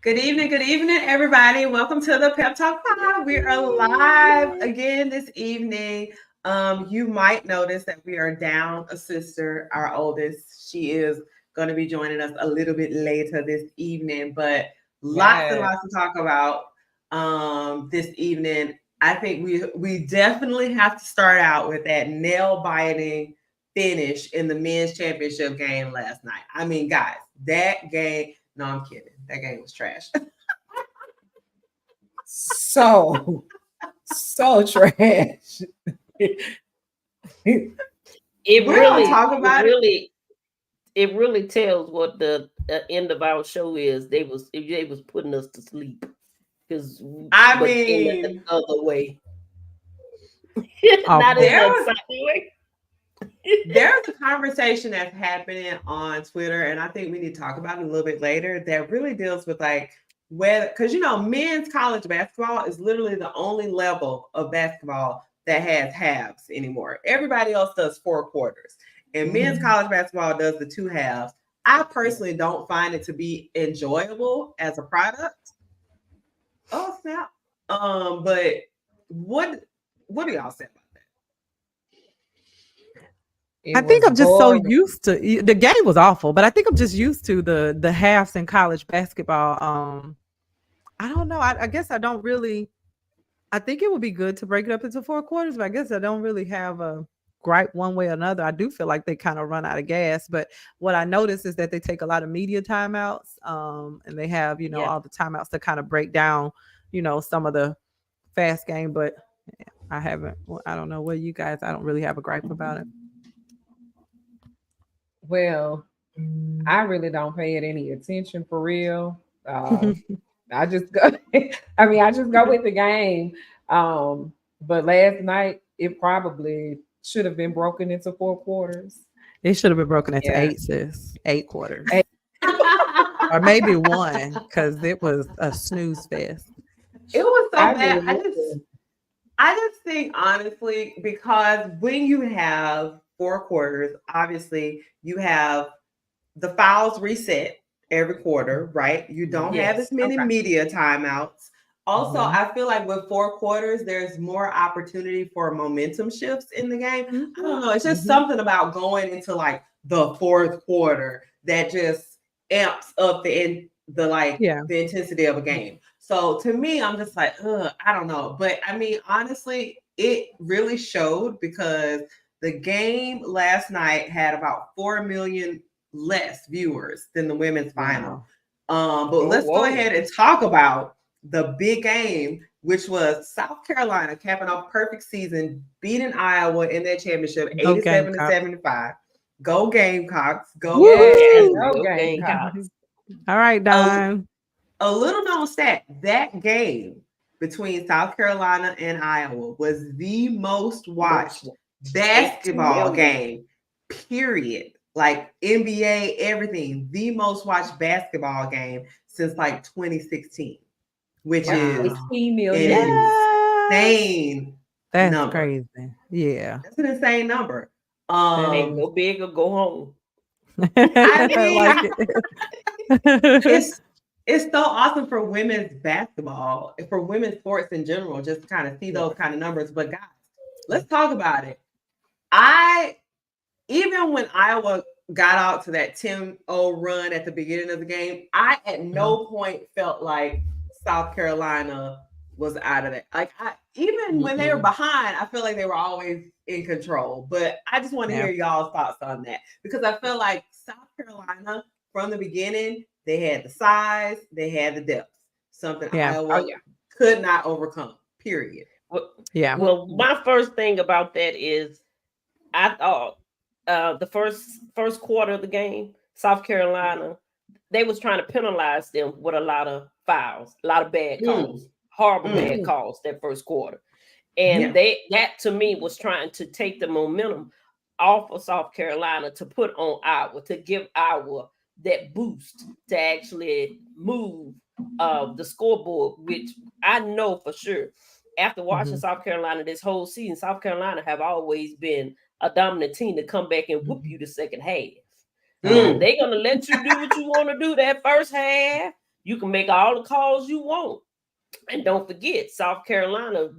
Good evening, everybody. Welcome to the Pep Talk Pod. We are live again this evening. You might notice that we are down a sister, our oldest. She is going to be joining us a little bit later this evening, but lots and lots to talk about this evening. I think we definitely have to start out with that nail biting finish in the men's championship game last night. I mean, guys, that game. No, I'm kidding. That game was trash. so trash. It really tells what the end of our show is. They was putting us to sleep because I mean the other way. Not there's a conversation that's happening on Twitter, and I think we need to talk about it a little bit later. That really deals with like whether, because men's college basketball is literally the only level of basketball that has halves anymore. Everybody else does 4 quarters, and men's college basketball does the 2 halves. I personally don't find it to be enjoyable as a product. Oh snap! But what do y'all say about that? I think I'm just so used to the game was awful, but I think I'm just used to the halves in college basketball. I don't know. I guess I don't really. I think it would be good to break it up into 4 quarters, but I guess I don't really have a gripe one way or another. I do feel like they kind of run out of gas, but what I notice is that they take a lot of media timeouts, and they have all the timeouts to kind of break down some of the fast game. But I haven't. I don't know what you guys. I don't really have a gripe about it. Well, I really don't pay it any attention for real. I just go. I just go with the game. But last night it probably should have been broken into 4 quarters. It should have been broken into 8, sis. 8 quarters, or maybe 1, because it was a snooze fest. It was so bad. I just think honestly, because when you have 4 quarters, obviously you have the fouls reset every quarter, right? You don't have as many media timeouts. Also, I feel like with 4 quarters, there's more opportunity for momentum shifts in the game. I don't know. It's just something about going into like the 4th quarter that just amps up the intensity of a game. So to me, I'm just like, I don't know. But I mean, honestly, it really showed because the game last night had about 4 million less viewers than the women's final. But let's go ahead and talk about the big game, which was South Carolina capping off perfect season, beating Iowa in their championship, 87-75. Go Gamecocks. Go Gamecocks. All right, Don. A little known stat, that game between South Carolina and Iowa was the most watched basketball game, period. Like NBA, everything, the most watched basketball game since like 2016, which is 18 million. Insane. That's number. Crazy. Yeah. That's an insane number. Ain't go big or go home. I mean, it's so awesome for women's basketball, for women's sports in general, just to kind of see those kind of numbers. But guys, let's talk about it. Even when Iowa got out to that 10-0 run at the beginning of the game, I at no point felt like South Carolina was out of that. Like even when they were behind, I feel like they were always in control. But I just want to hear y'all's thoughts on that, because I feel like South Carolina from the beginning, they had the size, they had the depth, something Iowa could not overcome, period. Well, my first thing about that is I thought the first quarter of the game, South Carolina, they was trying to penalize them with a lot of fouls, a lot of bad calls, horrible bad calls that first quarter. And that to me was trying to take the momentum off of South Carolina to put on Iowa, to give Iowa that boost to actually move the scoreboard, which I know for sure. After watching South Carolina this whole season, South Carolina have always been a dominant team to come back and whoop you the second half. They're going to let you do what you want to do that first half. You can make all the calls you want. And don't forget, South Carolina,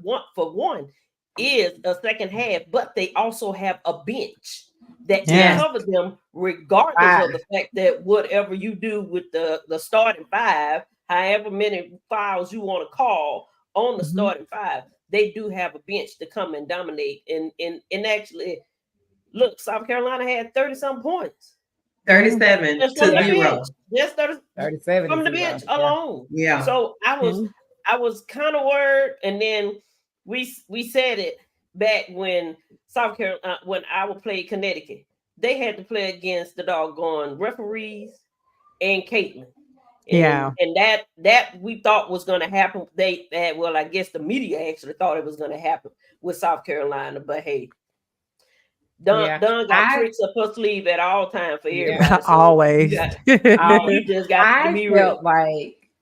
is a second half, but they also have a bench that can cover them regardless of the fact that whatever you do with the starting five, however many fouls you want to call on the starting five, they do have a bench to come and dominate. And actually, look, South Carolina had 30-some points. 37 to 0. Just 37 from the bench alone. Yeah. So I was kind of worried, and then we said it back when South Carolina, when Iowa played Connecticut, they had to play against the doggone referees and Caitlin. And that we thought was going to happen. I guess the media actually thought it was going to happen with South Carolina, but hey, Don got tricks up her sleeve at all times for everybody. So always. You just got to be real.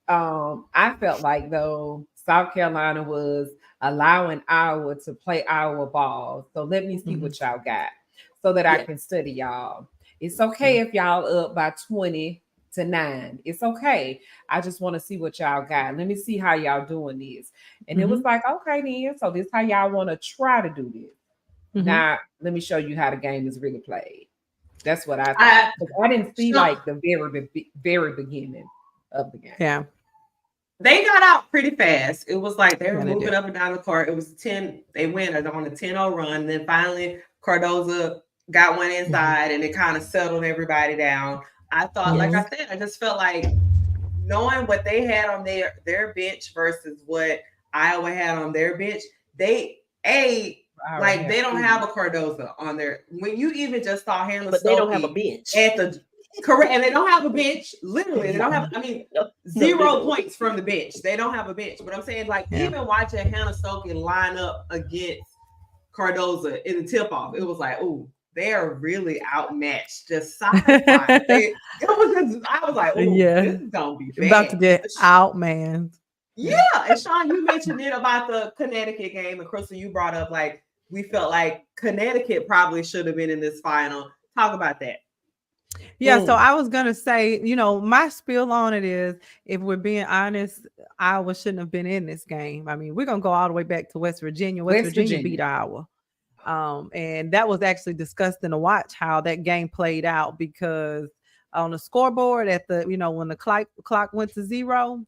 I felt like though South Carolina was allowing Iowa to play Iowa ball. So let me see what y'all got so that I can study y'all. It's okay if y'all up by 20-9. It's okay. I just want to see what y'all got. Let me see how y'all doing this. And it was like, okay, then. So this is how y'all want to try to do this. Now, let me show you how the game is really played. That's what I thought. I didn't see like the very beginning of the game. Yeah. They got out pretty fast. It was like they were moving up and down the court. It was 10. They went on a 10-0 run. Then finally, Cardoza got one inside, and it kind of settled everybody down. I thought, like I said, I just felt like knowing what they had on their bench versus what Iowa had on their bench, they don't have a Cardoza on there. When you even just saw Hannah, but they don't have a bench at the correct, and they don't have a bench. Literally, they don't have. I mean, 0 points from the bench. They don't have a bench. But I'm saying, like, even watching Hannah Stokey line up against Cardoza in the tip off, it was like, ooh, they are really outmatched. Just size wise, I was like, ooh, this is gonna be bad. About to get outmanned. Yeah, and Sean, you mentioned it about the Connecticut game, and Crystal, you brought up like we felt like Connecticut probably should have been in this final. Talk about that. Yeah, so I was gonna say, my spiel on it is, if we're being honest, Iowa shouldn't have been in this game. I mean, we're gonna go all the way back to West Virginia. West Virginia beat Iowa. And that was actually disgusting to watch how that game played out, because on the scoreboard at the, when the clock went to 0,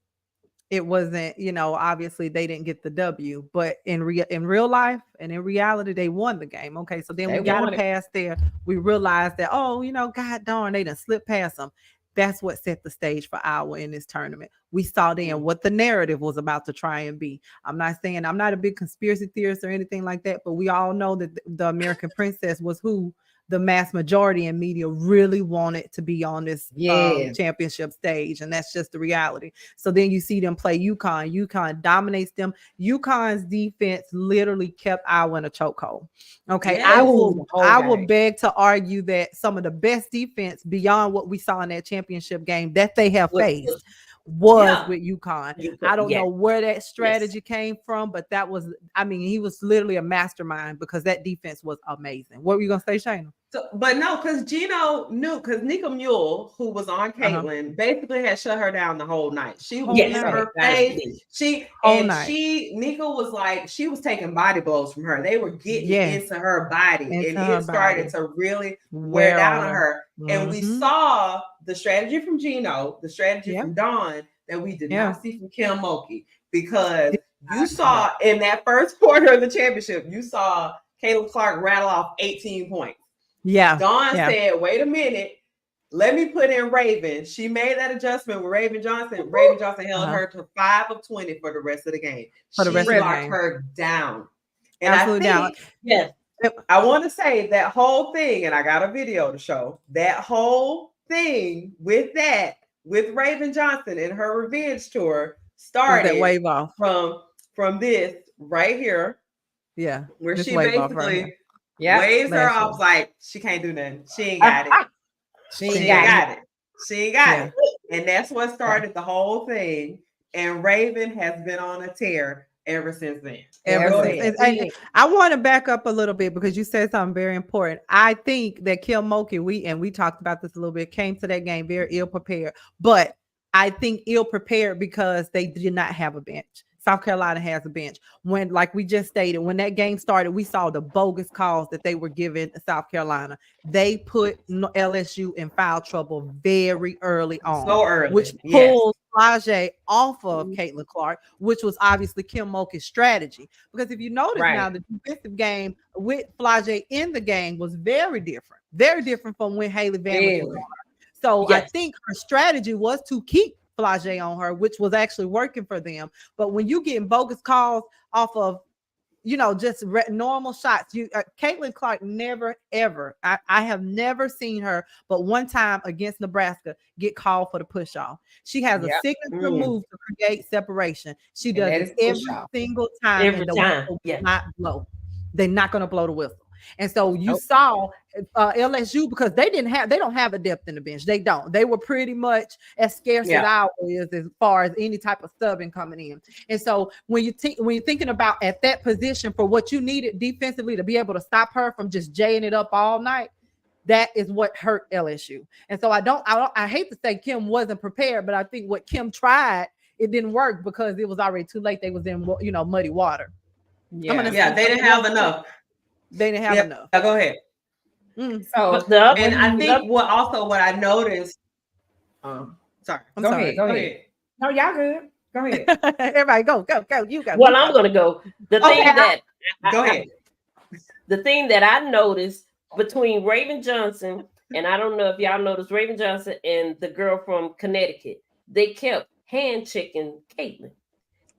it wasn't, obviously they didn't get the W, but in real life and in reality, they won the game. Okay. So then we got to pass there. We realized that, God darn, they done slipped past them. That's what set the stage for Iowa in this tournament. We saw then what the narrative was about to try and be. I'm not saying I'm not a big conspiracy theorist or anything like that, but we all know that the American princess was who the mass majority in media really wanted to be on this championship stage. And that's just the reality. So then you see them play UConn. UConn dominates them. UConn's defense literally kept Iowa in a chokehold. Okay. Yes. I will beg to argue that some of the best defense beyond what we saw in that championship game that they have faced was with UConn. I don't know where that strategy came from, but that was, he was literally a mastermind, because that defense was amazing. What were you going to say, Shayna? So, but no, because Gino knew, because Nika Mule, who was on Caitlin, basically had shut her down the whole night. She was in her face. Nika was like, she was taking body blows from her. They were getting into her body, and it started to really wear down on her. And we saw the strategy from Gino, the strategy from Dawn, that we did not see from Kim Mulkey, because you saw in that first quarter of the championship, you saw Caleb Clark rattle off 18 points. Yeah. Dawn said, wait a minute, let me put in Raven. She made that adjustment with Raven Johnson. Raven Johnson held her to 5 of 20 for the rest of the game. She locked her down. And absolutely I think, I want to say that whole thing, and I got a video to show, that whole thing with Raven Johnson and her revenge tour started that wave off from this right here. Yeah. Where she basically waves her off like she can't do nothing. She ain't got it. She ain't got it. And that's what started the whole thing. And Raven has been on a tear ever since then. And I want to back up a little bit, because you said something very important. I think that Kim Mulkey, we talked about this a little bit, came to that game very ill prepared. But I think ill prepared because they did not have a bench. South Carolina has a bench. When, like we just stated, when that game started, we saw the bogus calls that they were giving South Carolina. They put LSU in foul trouble very early on, so early, which pulled Flage off of Caitlin Clark, which was obviously Kim Mulkey's strategy. Because if you notice now, the defensive game with Flage in the game was very different from when Haley Van was on her. So I think her strategy was to keep Flage on her, which was actually working for them. But when you getting bogus calls off of, just normal shots, Caitlin Clark never, ever, I have never seen her, but one time against Nebraska, get called for the push off. She has a signature move to create separation. She does it every single time. Every time. Will not blow. They're not going to blow the whistle. And so you saw LSU, because they don't have a depth in the bench. They don't. They were pretty much as scarce as ours as far as any type of subbing coming in. And so when you're thinking about at that position for what you needed defensively to be able to stop her from just jaying it up all night, that is what hurt LSU. And so I hate to say Kim wasn't prepared, but I think what Kim tried, it didn't work because it was already too late. They was in muddy water. They didn't have enough. They didn't have enough. Go ahead. So, and I think what I noticed. Sorry. Go ahead. No, y'all good. Go ahead. Everybody, go. You go. Well, I'm gonna go. Go ahead. The thing that I noticed between Raven Johnson and I don't know if y'all noticed Raven Johnson and the girl from Connecticut, they kept hand checking Caitlin,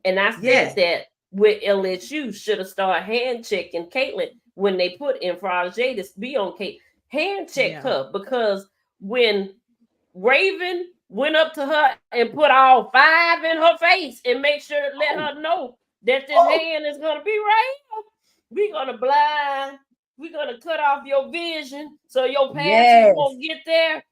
and I said that with LSU should have started hand checking Caitlin when they put in Frage to be on Kate. Hand check her, because when Raven went up to her and put all 5 in her face and make sure to let her know that this hand is gonna be right here. We're gonna blind, we're gonna cut off your vision so your passes won't get there.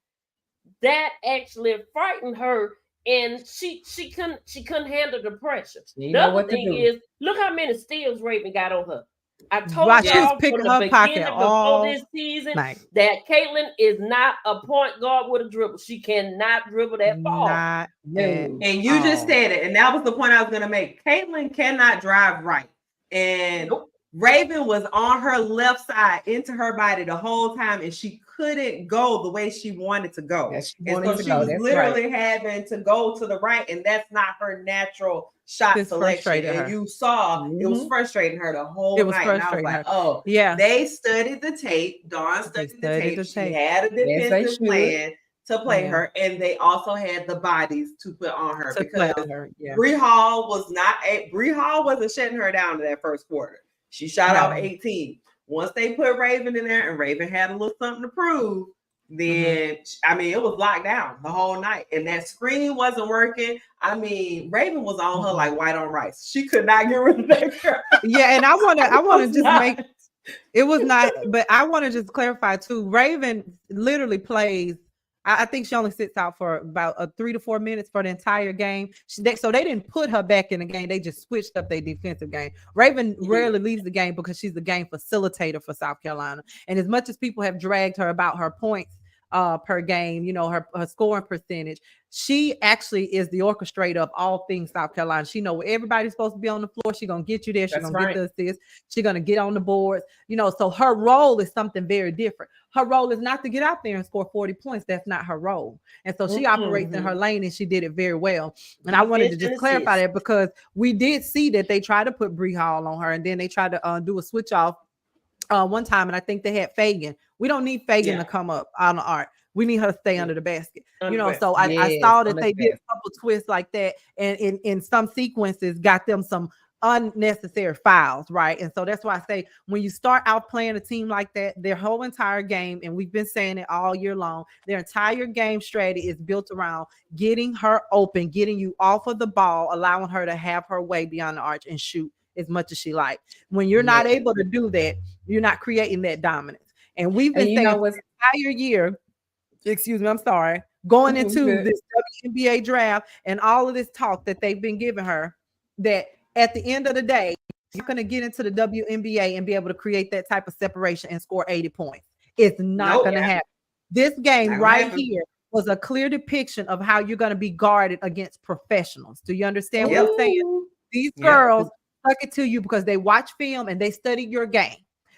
That actually frightened her. And she couldn't handle the pressure. The other thing is, look how many steals Raven got on her. I told y'all from the beginning before this season that Caitlin is not a point guard with a dribble. She cannot dribble that ball. And you just said it, and that was the point I was going to make. Caitlin cannot drive right, and Raven was on her left side into her body the whole time, and she couldn't go the way she wanted to go. Yes, she was literally having to go to the right, and that's not her natural shot selection. And you saw it was frustrating her the whole night. And I was like, they studied the tape. Dawn studied the tape. She had a defensive plan to play her, and they also had the bodies to put on her because Bree Hall wasn't shutting her down in that first quarter. She shot off 18. Once they put Raven in there and Raven had a little something to prove, then it was locked down the whole night. And that screen wasn't working. Raven was on her like white on rice. She could not get rid of that girl. And I want to just make it was not, but I want to just clarify too. Raven literally plays. I think she only sits out for about 3 to 4 minutes for the entire game. So they didn't put her back in the game. They just switched up their defensive game. Raven rarely leaves the game because she's the game facilitator for South Carolina. And as much as people have dragged her about her points per game, her scoring percentage, she actually is the orchestrator of all things South Carolina. She knows where everybody's supposed to be on the floor. She's going to get you there. She's going to get the assist. She's going to get on the boards. So her role is something very different. Her role is not to get out there and score 40 points. That's not her role. And so she operates in her lane, and she did it very well. And I wanted to just clarify that because we did see that they tried to put Bree Hall on her, and then they tried to do a switch off one time, and I think they had Fagan. We don't need Fagan to come up on the arc. We need her to stay under the basket. So I saw that they did a couple twists like that, and in some sequences got them some unnecessary fouls, right? And so that's why I say when you start out playing a team like that, their whole entire game, and we've been saying it all year long, their entire game strategy is built around getting her open, getting you off of the ball, allowing her to have her way beyond the arch and shoot as much as she likes. When you're not able to do that, you're not creating that dominance. And we've been saying the entire year, going into this WNBA draft and all of this talk that they've been giving her, that at the end of the day, you're going to get into the WNBA and be able to create that type of separation and score 80 points. It's not going to happen. This game here was a clear depiction of how you're going to be guarded against professionals. Do you understand what I'm saying? These girls stuck it to you because they watch film and they studied your game.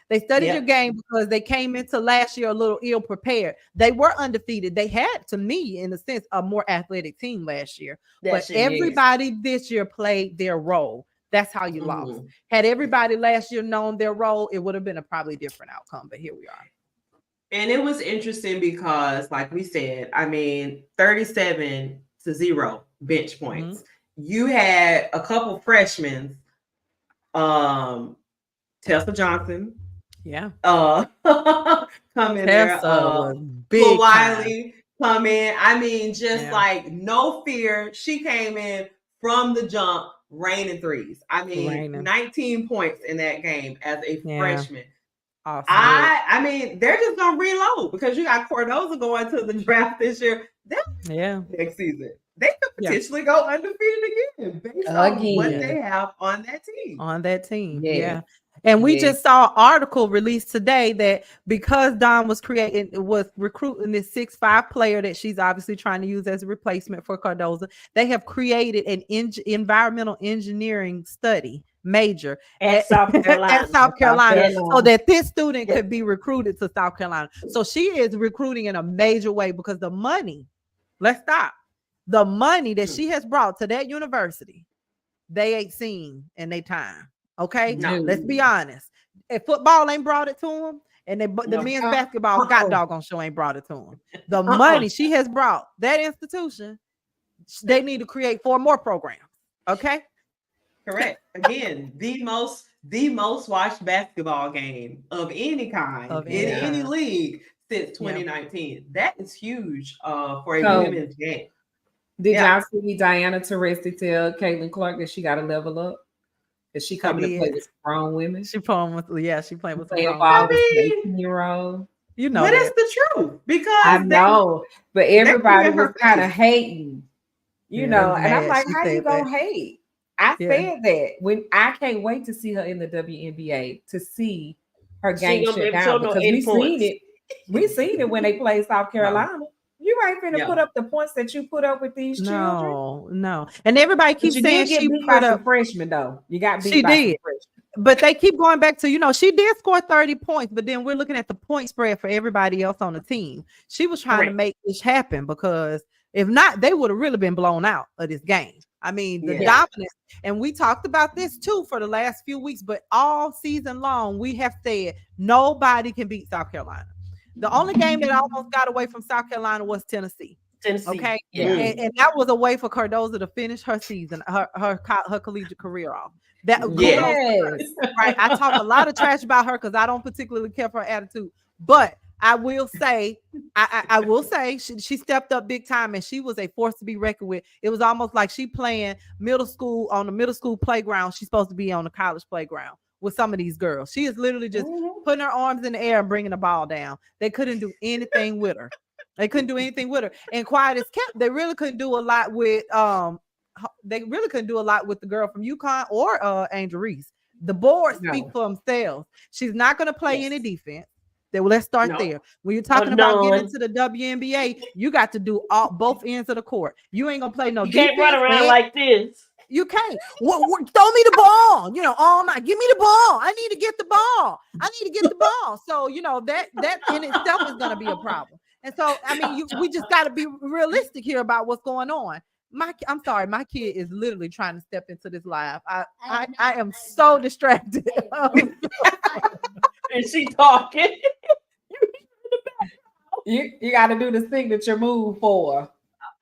They studied your game because they came into last year a little ill prepared. They were undefeated. They had, to me, in a sense, a more athletic team last year. But everybody this year played their role. That's how you lost. Had everybody last year known their role, it would have been a probably different outcome. But here we are. And it was interesting because, like we said, 37-0 bench points. You had a couple freshmen, Tessa Johnson. Yeah. Come in there. Big Wiley come in. Like no fear. She came in from the jump, raining threes. 19 points in that game as a freshman. Awesome. They're just gonna reload because you got Cardozo going to the draft this year. Next season. They could potentially go undefeated again based on what they have on that team. Yeah. And we just saw an article released today that because Dawn was recruiting this 6'5" player that she's obviously trying to use as a replacement for Cardozo, they have created an environmental engineering study major at South Carolina, so that this student could be recruited to South Carolina. So she is recruiting in a major way because the money that she has brought to that university, they ain't seen in their time. Okay, let's be honest. If football ain't brought it to them, and the men's basketball doggone show ain't brought it to them, the money she has brought that institution, they need to create 4 more programs. Okay, correct. Again, the most watched basketball game of any kind in any league since 2019. That is huge for a women's game. Did y'all see Diana Teresi tell Caitlin Clark that she got to level up? Is she coming to play with grown women? She playing with grown women. 18-year-old. You know, but it's the truth because I know, but everybody was kind of hating, and I'm like, how you gonna hate? I said that when I can't wait to see her in the WNBA to see her game shut down because we seen it when they played South Carolina. You ain't finna put up the points that you put up with these children. No. And everybody keeps saying she put up freshmen though. You got beat by some freshmen. But they keep going back to, she did score 30 points, but then we're looking at the point spread for everybody else on the team. She was trying to make this happen because if not, they would have really been blown out of this game. The dominance, and we talked about this too for the last few weeks, but all season long, we have said nobody can beat South Carolina. The only game that almost got away from South Carolina was Tennessee. Okay. Yeah. And that was a way for Cardozo to finish her season, her collegiate career off. Right. I talk a lot of trash about her because I don't particularly care for her attitude. But I will say, I will say she stepped up big time and she was a force to be reckoned with. It was almost like she playing middle school on the middle school playground. She's supposed to be on the college playground with some of these girls. She is literally just putting her arms in the air and bringing the ball down. They couldn't do anything with her. And quiet as kept, they really couldn't do a lot with the girl from UConn or Angel Reese. The boards speak for themselves. She's not going to play any defense. Let's start there. When you're talking about getting into the WNBA, you got to do both ends of the court. You ain't gonna play no defense. You can't run around like this. You can't. Throw me the ball, all night. Give me the ball. I need to get the ball. So, that in itself is going to be a problem. And so, we just got to be realistic here about what's going on. I'm sorry, my kid is literally trying to step into this live. I am so distracted. And she talking. You got to do the signature move for.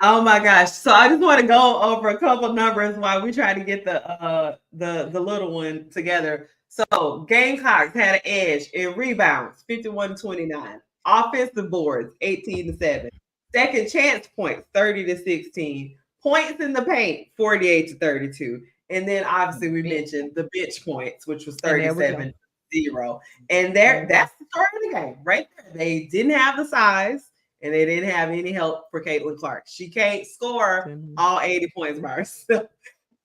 Oh my gosh! So I just want to go over a couple numbers while we try to get the little one together. So Gamecocks had an edge in rebounds, 51-29. Offensive boards, 18-7. Second chance points, 30-16. Points in the paint, 48-32. And then obviously we mentioned the bench points, which was 37-0. And that's the story of the game right there. They didn't have the size. And they didn't have any help for Caitlin Clark. She can't score all 80 points by herself.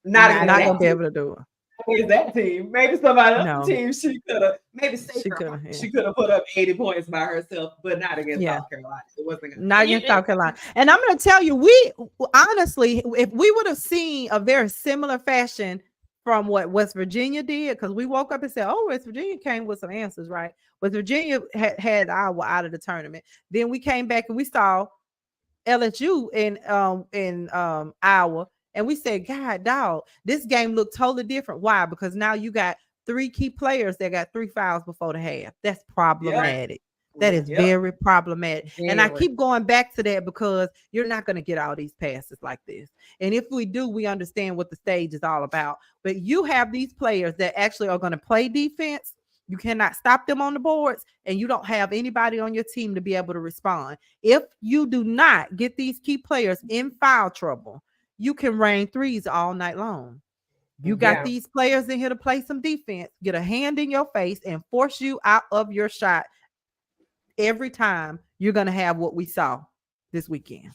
Not gonna be able to do it. against that team. Maybe somebody else's No. team she could have. Maybe She coulda, yeah. she could have put up 80 points by herself, but not against Yeah. South Carolina. It wasn't gonna Not against South Carolina. And I'm going to tell you, we honestly, if we would have seen a very similar fashion from what West Virginia did, because we woke up and said, "Oh, West Virginia came with some answers, right?" West Virginia had Iowa out of the tournament. Then we came back and we saw LSU in Iowa, and we said, "God, dog, this game looked totally different." Why? Because now you got 3 key players that got 3 fouls before the half. That's problematic. That is very problematic. And I keep going back to that because you're not going to get all these passes like this. And if we do, we understand what the stage is all about. But you have these players that actually are going to play defense. You cannot stop them on the boards, and you don't have anybody on your team to be able to respond. If you do not get these key players in foul trouble, you can rain threes all night long. You got these players in here to play some defense, get a hand in your face, and force you out of your shot. Every time you're going to have what we saw this weekend.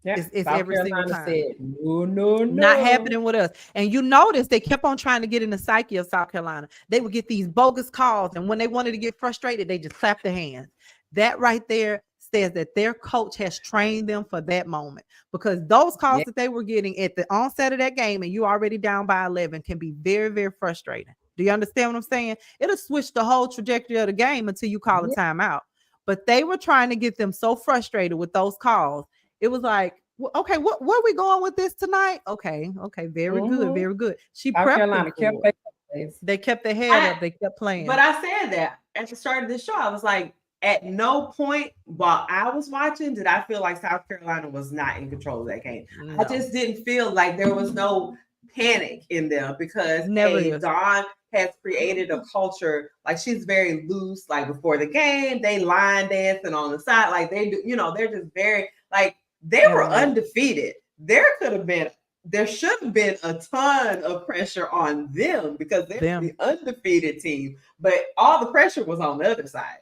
It's every single time. Said, no. Not happening with us. And you notice they kept on trying to get in the psyche of South Carolina. They would get these bogus calls, and when they wanted to get frustrated, they just clap their hands. That right there says that their coach has trained them for that moment, because those calls that they were getting at the onset of that game, and you already down by 11, can be very, very frustrating. Do you understand what I'm saying? It'll switch the whole trajectory of the game until you call a timeout. But they were trying to get them so frustrated with those calls. It was like, okay, where are we going with this tonight? Okay, very good, very good. She prepped them. They kept their head up. They kept playing. But I said that at the start of the show, I was like, at no point while I was watching did I feel like South Carolina was not in control of that game. No. I just didn't feel like there was no panic in them, because Dawn has created a culture, like she's very loose, like before the game, they line dancing on the side, like they do, they're just very, like, they were undefeated. There should have been a ton of pressure on them because they're the undefeated team, but all the pressure was on the other side.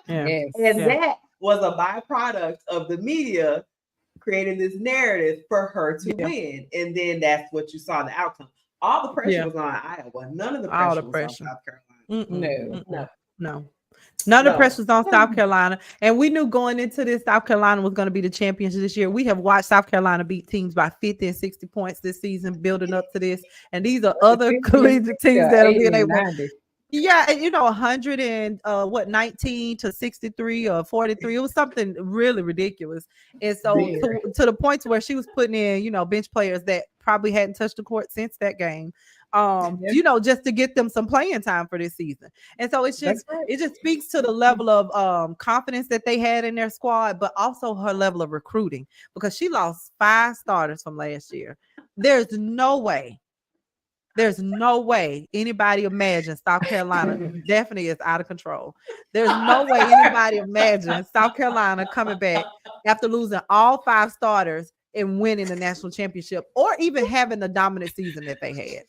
That was a byproduct of the media creating this narrative for her to win. And then that's what you saw the outcome. All the pressure was on Iowa. None of the pressure was on South Carolina. No. None of the pressure was on South Carolina. And we knew going into this, South Carolina was going to be the championship this year. We have watched South Carolina beat teams by 50 and 60 points this season, building up to this. And these are other collegiate teams that are being able to. Yeah, and 19 to 63 or 43. It was something really ridiculous. And so to the point where she was putting in, bench players that probably hadn't touched the court since that game. Just to get them some playing time for this season. And so it just speaks to the level of confidence that they had in their squad, but also her level of recruiting, because she lost 5 starters from last year. There's no way anybody imagines South Carolina definitely is out of control. There's no way anybody imagines South Carolina coming back after losing all 5 starters and winning the national championship, or even having the dominant season that they had.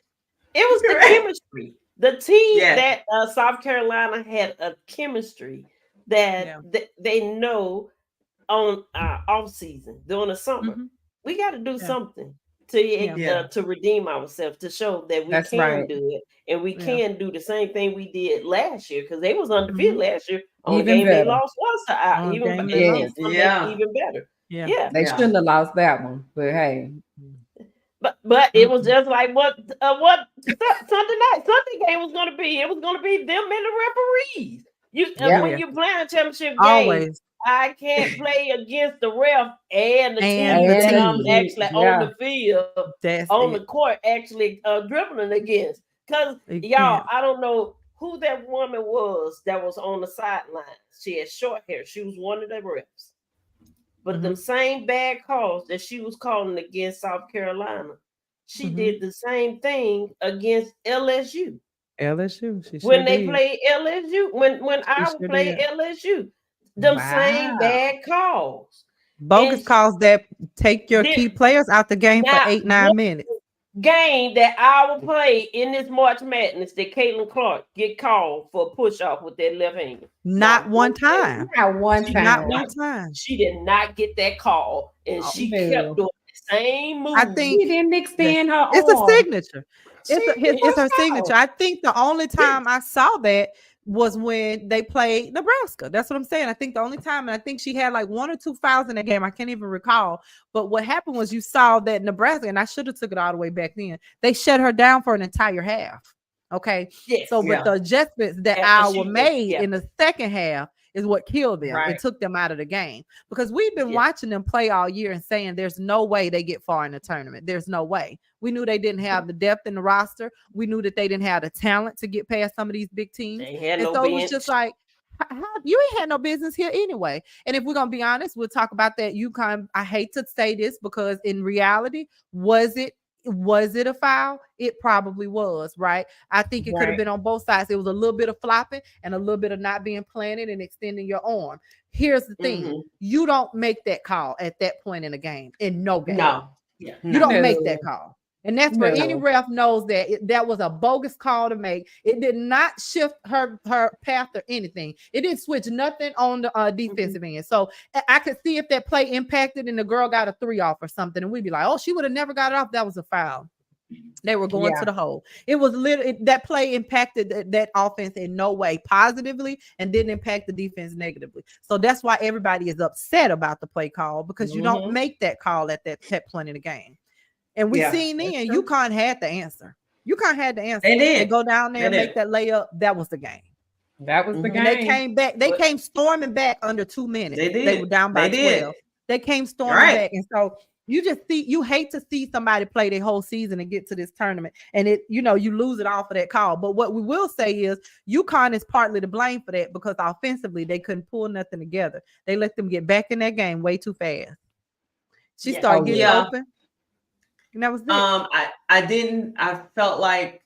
It was the chemistry. The team that South Carolina had a chemistry that they know on off season during the summer. We got to do something to redeem ourselves, to show that we can do it, and we can do the same thing we did last year, because they was undefeated last year. On even game better. They lost once to even better. Yeah. They shouldn't have lost that one, but hey. But it was just like what Sunday game was going to be. It was going to be them and the referees. When you play a championship game, I can't play against the ref and the team actually on the field, on the court, actually dribbling against. Because y'all, I don't know who that woman was that was on the sidelines. She had short hair. She was one of the refs. But the same bad calls that she was calling against South Carolina, she did the same thing against LSU. When they played LSU, when I played LSU, same bad calls. Bogus calls that take your key players out the game for 8-9 minutes. Game that I will play in this March Madness that Caitlin Clark get called for a push off with that left hand. Not one time. She did not get that call, and she kept doing the same move. I think she didn't extend her arm. It's a signature. It's her signature. I think the only time I saw that was when they played Nebraska. That's what I'm saying. I think the only time, and I think she had like 1 or 2 fouls in that game. I can't even recall. But what happened was you saw that Nebraska, and I should have took it all the way back then. They shut her down for an entire half. Okay. Yes, so, but the adjustments that Iowa made in the second half is what killed them and took them out of the game, because we've been watching them play all year and saying there's no way they get far in the tournament. There's no way. We knew they didn't have the depth in the roster. We knew that they didn't have the talent to get past some of these big teams. It was just like, you ain't had no business here anyway. And if we're gonna be honest, we'll talk about that UConn. I hate to say this, because in reality, was it a foul? It probably was, right? I think it could have been on both sides. It was a little bit of flopping and a little bit of not being planted and extending your arm. Here's the thing. You don't make that call at that point in a game, in no game. You don't make that call. And that's where any ref knows that that was a bogus call to make. It did not shift her path or anything. It didn't switch nothing on the defensive end. So I could see if that play impacted and the girl got a 3 off or something, and we'd be like, oh, she would have never got it off. That was a foul. They were going to the hole. It was literally that play impacted that offense in no way positively and didn't impact the defense negatively. So that's why everybody is upset about the play call, because you don't make that call at that point in the game. And we seen then UConn had the answer. UConn had the answer. They go down there and make that layup. That was the game. That was the game. They came back. They came storming back under 2 minutes. They were down by 12. They came storming back. And so you hate to see somebody play their whole season and get to this tournament, and you lose it all for that call. But what we will say is UConn is partly to blame for that, because offensively they couldn't pull nothing together. They let them get back in that game way too fast. She started getting open. And that was it. I felt like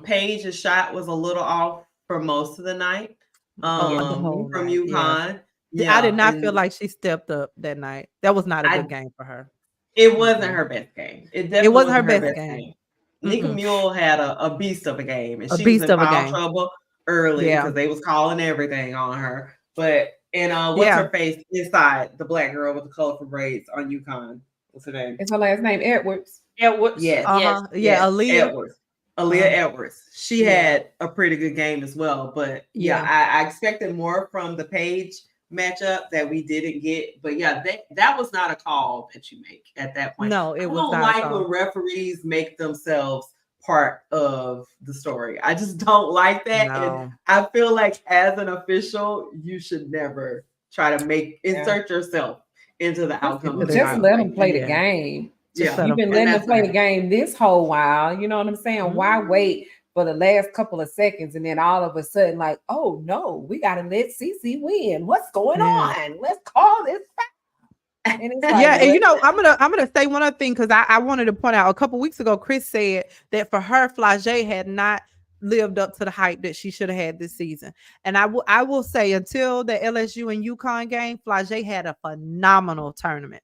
Paige's shot was a little off for most of the night from UConn. I did not feel like she stepped up that night. That was not a good game for her. It wasn't her best game. It wasn't her best game. Nika Mule had a beast of a game, and she was in foul trouble early because they was calling everything on her. But what's her face inside, the black girl with the colorful braids on UConn? What's her name? It's her last name, Edwards. Yes. Aaliyah Edwards. Aaliyah Edwards. She had a pretty good game as well. But I expected more from the Paige matchup that we didn't get. But that was not a call that you make at that point. No, it was not. I don't like when referees make themselves part of the story. I just don't like that. No. And I feel like as an official, you should never try to insert yourself into the outcome of the just let them play the game. You've been letting them play the game this whole while. You know what I'm saying? Why wait for the last couple of seconds and then all of a sudden, like, oh no, we gotta let CC win. What's going on? Let's call this foul. And it's like, and I'm gonna say one other thing, because I wanted to point out a couple weeks ago, Chris said that for her, Flagey had not lived up to the hype that she should have had this season. And I will say, until the LSU and UConn game, Flagey had a phenomenal tournament.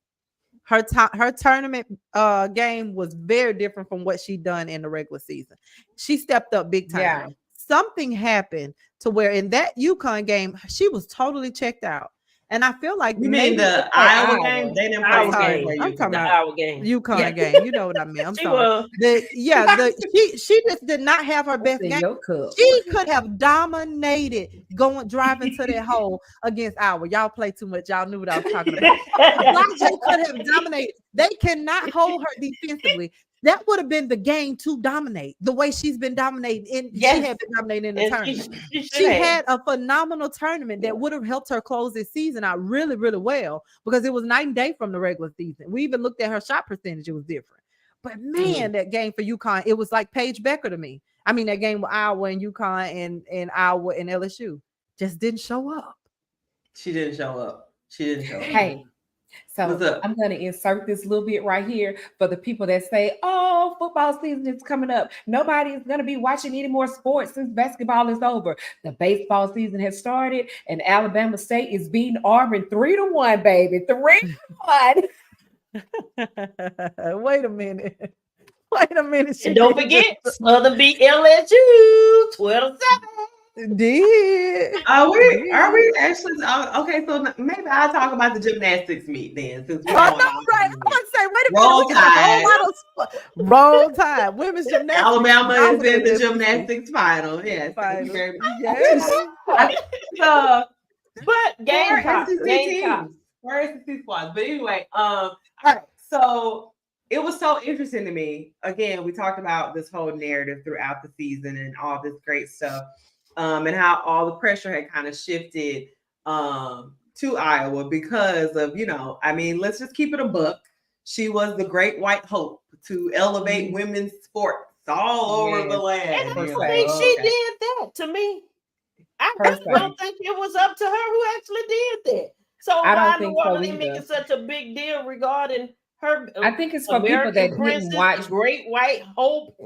Her tournament game was very different from what she done in the regular season. She stepped up big time. Yeah. Something happened to where in that UConn game, she was totally checked out. And I feel like you mean the Iowa game? They didn't play I'm talking about Iowa game. UConn game. You know what I mean? I'm sorry. She just did not have her best game. She could have dominated driving to that hole against Iowa. Y'all play too much. Y'all knew what I was talking about. Flagey could have dominated. They cannot hold her defensively. That would have been the game to dominate the way she's been dominating. She had been dominating in the tournament. She had a phenomenal tournament that would have helped her close this season out really, really well, because it was night and day from the regular season. We even looked at her shot percentage. It was different. But man, that game for UConn, it was like Paige Becker to me. I mean, that game with Iowa and UConn and Iowa and LSU just didn't show up. She didn't show up. Hey. So I'm going to insert this little bit right here for the people that say, oh, football season is coming up. Nobody is going to be watching any more sports since basketball is over. The baseball season has started, and Alabama State is beating Auburn 3-1, baby. 3-1. Wait a minute. Wait a minute. And don't forget, Southern beat LSU 12-7. Did Are we actually okay? So maybe I'll talk about the gymnastics meet then, since we're right. going I'm on. about to say, wait a minute. Roll We got a whole Tide. lot of Roll Tide. Women's gymnastics. Alabama is in the dominated gymnastics final. Yes, thank you very much. Yes. But Gamecock. For SEC squads. But anyway, all right. So it was so interesting to me. Again, we talked about this whole narrative throughout the season and all this great stuff, and how all the pressure had kind of shifted to Iowa because of, I mean, let's just keep it a buck. She was the great white hope to elevate women's sports all over the land. And I don't think she did that to me. I don't think it was up to her who actually did that. So why in the world are they making such a big deal regarding her? I think it's for people that didn't watch Great White Hope.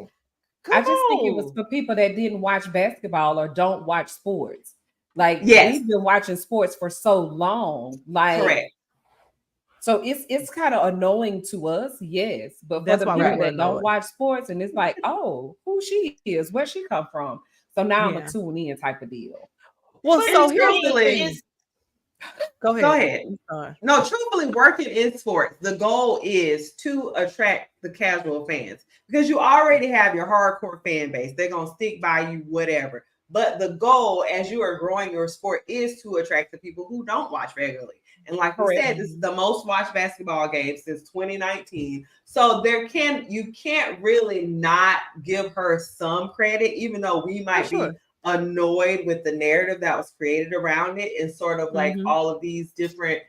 I just think it was for people that didn't watch basketball or don't watch sports. Like we've been watching sports for so long. Like correct. So it's kind of annoying to us, yes. But for the people that don't watch sports, and it's like, oh, who she is, where she come from. So now I'm a tune in type of deal. Well, so here's the thing. Go ahead. No, truthfully, working in sports, the goal is to attract the casual fans because you already have your hardcore fan base. They're going to stick by you, whatever. But the goal as you are growing your sport is to attract the people who don't watch regularly. And like we said, this is the most watched basketball game since 2019. So you can't really not give her some credit, even though we might be annoyed with the narrative that was created around it and sort of like all of these different,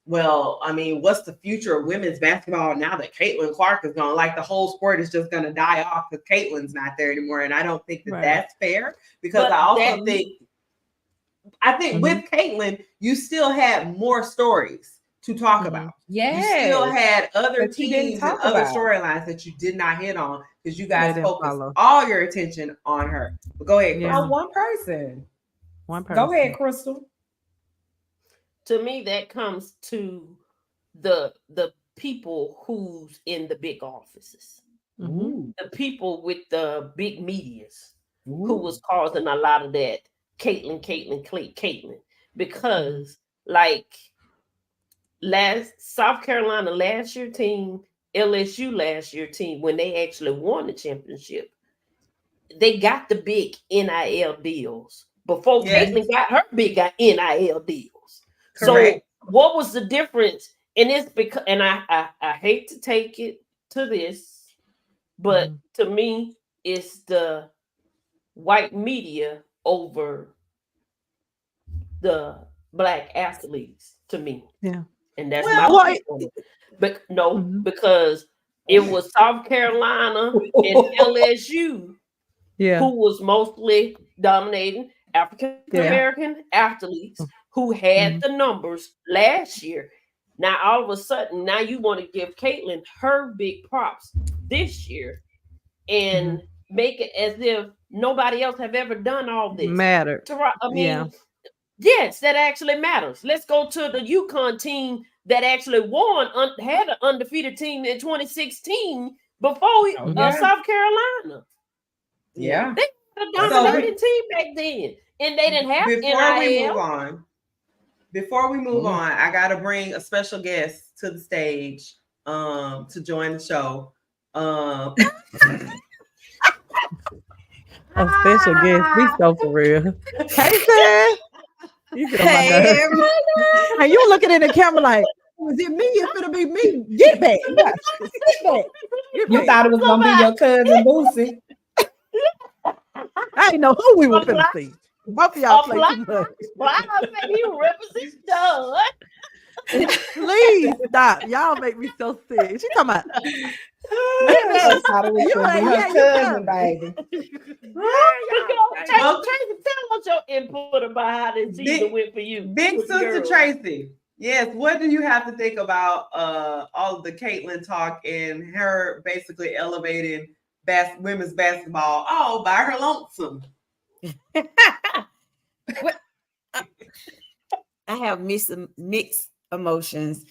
well, I mean, what's the future of women's basketball now that Caitlin Clark is gone? Like the whole sport is just going to die off because Caitlin's not there anymore. And I don't think that that's fair because I also think with Caitlin, you still had more stories to talk about. Yeah, you still had other teams and other storylines that you did not hit on because you guys focused all your attention on her. But go ahead, on one person. Go ahead, Crystal. To me, that comes to the people who's in the big offices, the people with the big medias, who was causing a lot of that. Caitlin, because like South Carolina last year team, LSU last year team, when they actually won the championship, they got the big NIL deals before Caitlin got her big NIL deals. Correct. So what was the difference? And it's because, and I hate to take it to this, but to me, it's the white media over the black athletes to me. Yeah. And that's my point. But no, because it was South Carolina and LSU who was mostly dominating African American athletes who had the numbers last year. Now all of a sudden, now you want to give Caitlin her big props this year and make it as if nobody else have ever done all this. Yes, that actually matters. Let's go to the UConn team that actually won, had an undefeated team in 2016 before South Carolina. Yeah. They had a dominating team back then. And they didn't have Before we move on, I got to bring a special guest to the stage to join the show. A special guest. We so for real. Hey, Sam. You get on my nerves. And you looking in the camera like, is it me? If it'll be me, get back. You thought it was gonna be your cousin Boosie. I didn't know who we were gonna see. Both of y'all play too much. You represent Doug. Please stop. Y'all make me so sick. She talking about cousin, baby. Tracy, tell us your input about how this season went for you. Big sister Tracy. Yes, what do you have to think about all of the Caitlin talk and her basically elevating women's basketball all by her lonesome? I have mixed emotions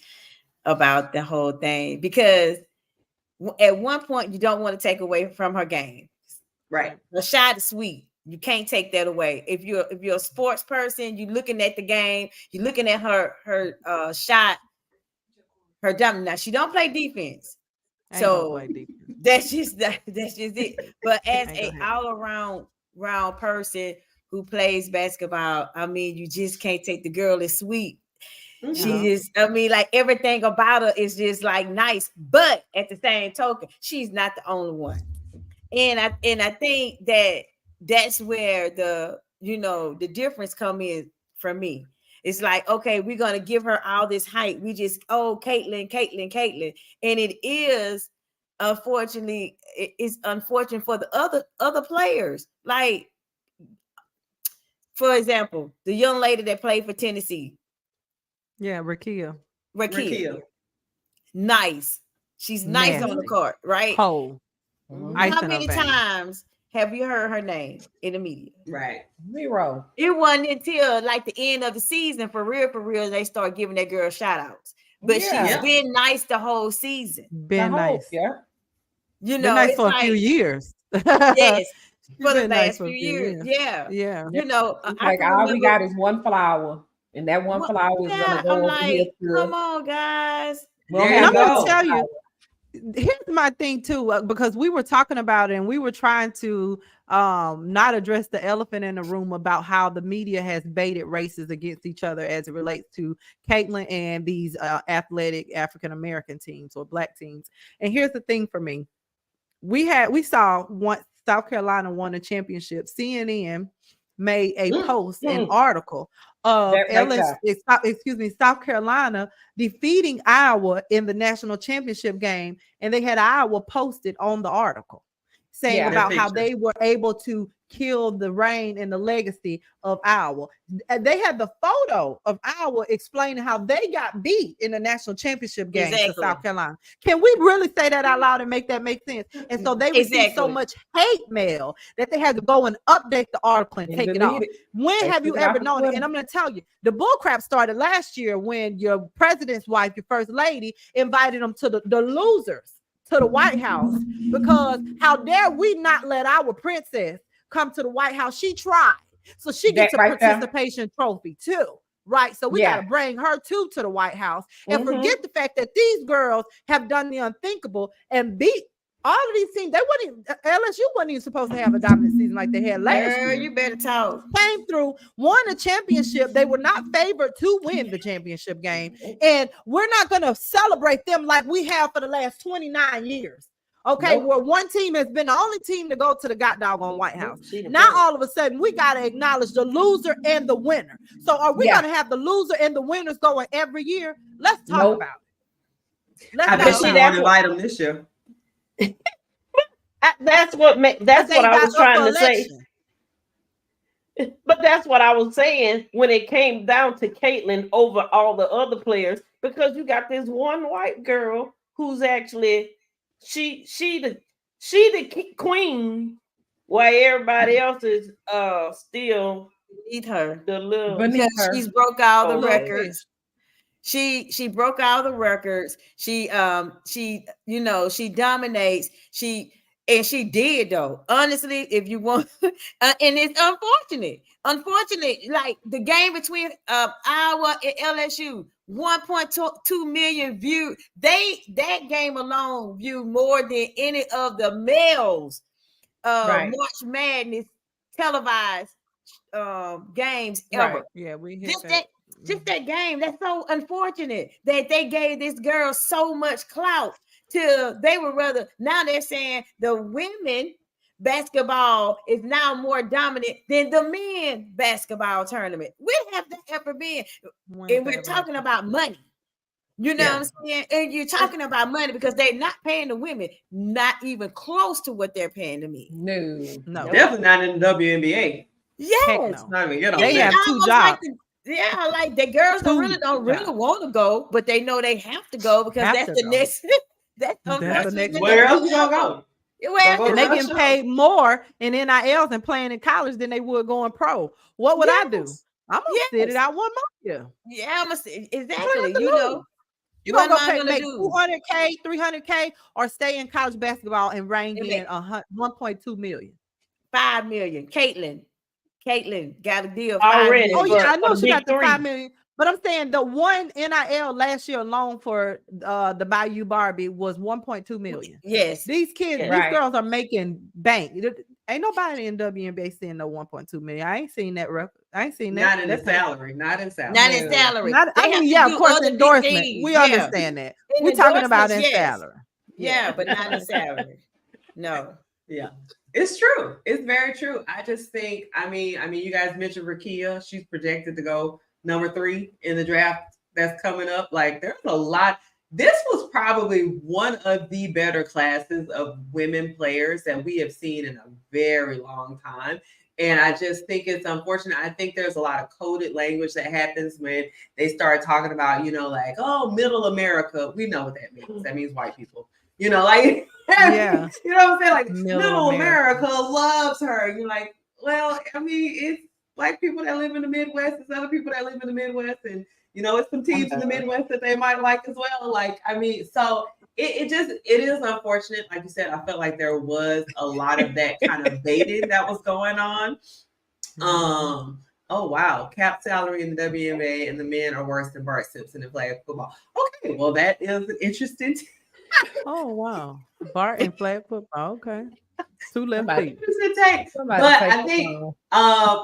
about the whole thing because at one point you don't want to take away from her game. Right. The shot is sweet. You can't take that away. If you're a sports person, you're looking at the game, you're looking at her shot, her jump. Now she don't play defense. So that's just it. But as a all-around person who plays basketball, I mean, you just can't take the girl is sweet. Mm-hmm. She just, I mean, like everything about her is just like nice. But at the same token, she's not the only one. And I think that's where the difference come in for me. It's like, okay, we're gonna give her all this hype. We just, Caitlin. And it is unfortunately, it's unfortunate for the other players. Like, for example, the young lady that played for Tennessee. Yeah, Rakia. Nice. She's nice on the court, right? Cold. How many times have you heard her name in the media? Right. 0. It wasn't until like the end of the season, for real, they start giving that girl shout outs. But she's been nice the whole season. Been nice. You know, been nice for a few years. Yes. For the last few years. Yeah. You know, like all we got is one flower. And that one flower is gonna go over here. Come on, guys. And I'm gonna tell you, here's my thing too, because we were talking about it and we were trying to not address the elephant in the room about how the media has baited races against each other as it relates to Caitlin and these athletic African American teams or Black teams. And here's the thing for me: we saw once South Carolina won a championship. CNN made a post, an article of South Carolina defeating Iowa in the national championship game, and they had Iowa posted on the article saying about how they were able to kill the reign and the legacy of Iowa. They had the photo of Iowa explaining how they got beat in the national championship game to South Carolina. Can we really say that out loud and make that make sense? And so they received so much hate mail that they had to go and update the article and take it off. When have you ever known it? And I'm going to tell you, the bullcrap started last year when your president's wife, your first lady, invited them to the losers to the White House, because how dare we not let our princess come to the White House? She tried, so she gets a participation trophy too, right? So we got to bring her too to the White House and forget the fact that these girls have done the unthinkable and beat all of these teams. They wouldn't, LSU wasn't even supposed to have a dominant season like they had last year. You better talk. Came through, won a championship. They were not favored to win the championship game, and we're not going to celebrate them like we have for the last 29 years. Okay, where one team has been the only team to go to the doggone White House. Now all of a sudden we got to acknowledge the loser and the winner. So are we going to have the loser and the winners going every year? Let's talk about it. I bet she won't invite them this year. That's what I was trying to say. But that's what I was saying when it came down to Caitlin over all the other players, because you got this one white girl who's actually she the queen, while everybody else is still beneath her. She's broke all the records. She broke all the records. She dominates. She did though. Honestly, if you want, and it's unfortunate. Like the game between Iowa and LSU, 1.2 million views. That game alone viewed more than any of the males March Madness televised games ever. Right. Yeah, we hit just that game. That's so unfortunate that they gave this girl so much clout till they were now they're saying the women basketball is now more dominant than the men basketball tournament. Where have that ever been? And we're talking about money. You know what I'm saying? And you're talking about money because they're not paying the women, not even close to what they're paying the men. No. Definitely not in the WNBA. Yes. They have two jobs. Like the girls don't really want to go, but they know they have to go because that's the next. That's the next. Where else you gonna go? And they can pay more in NILs and playing in college than they would going pro. What would I do? I'm gonna sit it out one more year. Yeah, I'm gonna sit exactly. You gonna go make 200K, 300K, or stay in college basketball and rein in 1.2 million. $5 million. Caitlin got a deal Already. Oh yeah, I know she got the three. $5 million. But I'm saying the one NIL last year alone for the Bayou Barbie was 1.2 million. Yes. These kids, these girls are making bank. Ain't nobody in WNBA seeing no 1.2 million. I ain't seen that record. I ain't seen that. Not in salary. Not in salary. Not in salary. I mean, yeah, of course, endorsement. We understand that. We're talking about in salary. Yeah, but not in salary. No. Yeah. It's true. It's very true. I just think, I mean, you guys mentioned Rakia. She's projected to go number 3 in the draft that's coming up. Like, there's a lot. This was probably one of the better classes of women players that we have seen in a very long time. And I just think it's unfortunate. I think there's a lot of coded language that happens when they start talking about, like, oh, middle America. We know what that means. That means white people. Like, yeah, you know what I'm saying? Like, middle America loves her. You're like, well, I mean, it's black people that live in the Midwest, it's other people that live in the Midwest, and it's some teams in the Midwest that they might like as well. Like, I mean, so it is unfortunate. Like you said, I felt like there was a lot of that kind of baiting that was going on. Oh wow, cap salary in the WNBA and the men are worse than Bart Simpson in flag football. Okay, well that is interesting. Oh wow, Bart and flag football. Okay, 2 left feet. But I think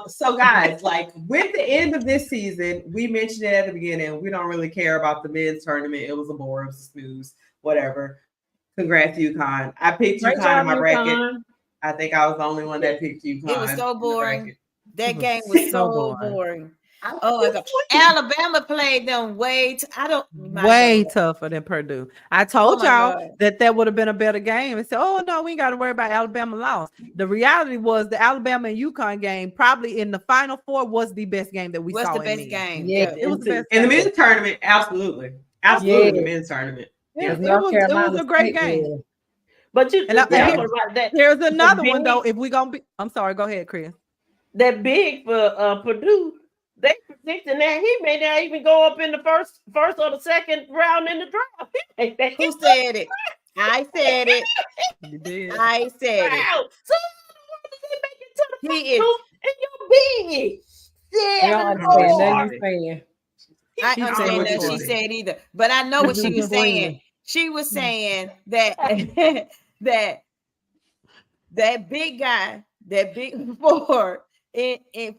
so guys, like with the end of this season, we mentioned it at the beginning, we don't really care about the men's tournament. It was a bore, it was a snooze, whatever. Congrats UConn. I picked UConn in my bracket. I think I was the only one that picked UConn. It was so boring. That game was so boring. Oh my God. Alabama played them way tougher than Purdue. I told y'all that would have been a better game and said, oh no, we ain't got to worry about Alabama loss. The reality was the Alabama and UConn game probably in the Final Four was the best game that we saw. The best game. Yeah, it was the best in the men's tournament. Absolutely. The men's tournament. Yeah, it was a great game. But here's another one though. If we gonna be, I'm sorry, go ahead, Chris. That big for Purdue. They predicting that he may not even go up in the first or the second round in the draft. Who said it? I said it. You did. I said it. So they make it to the he is. And you're big. I understand that she said either, but I know what she was saying. She was saying that that big guy, that big forward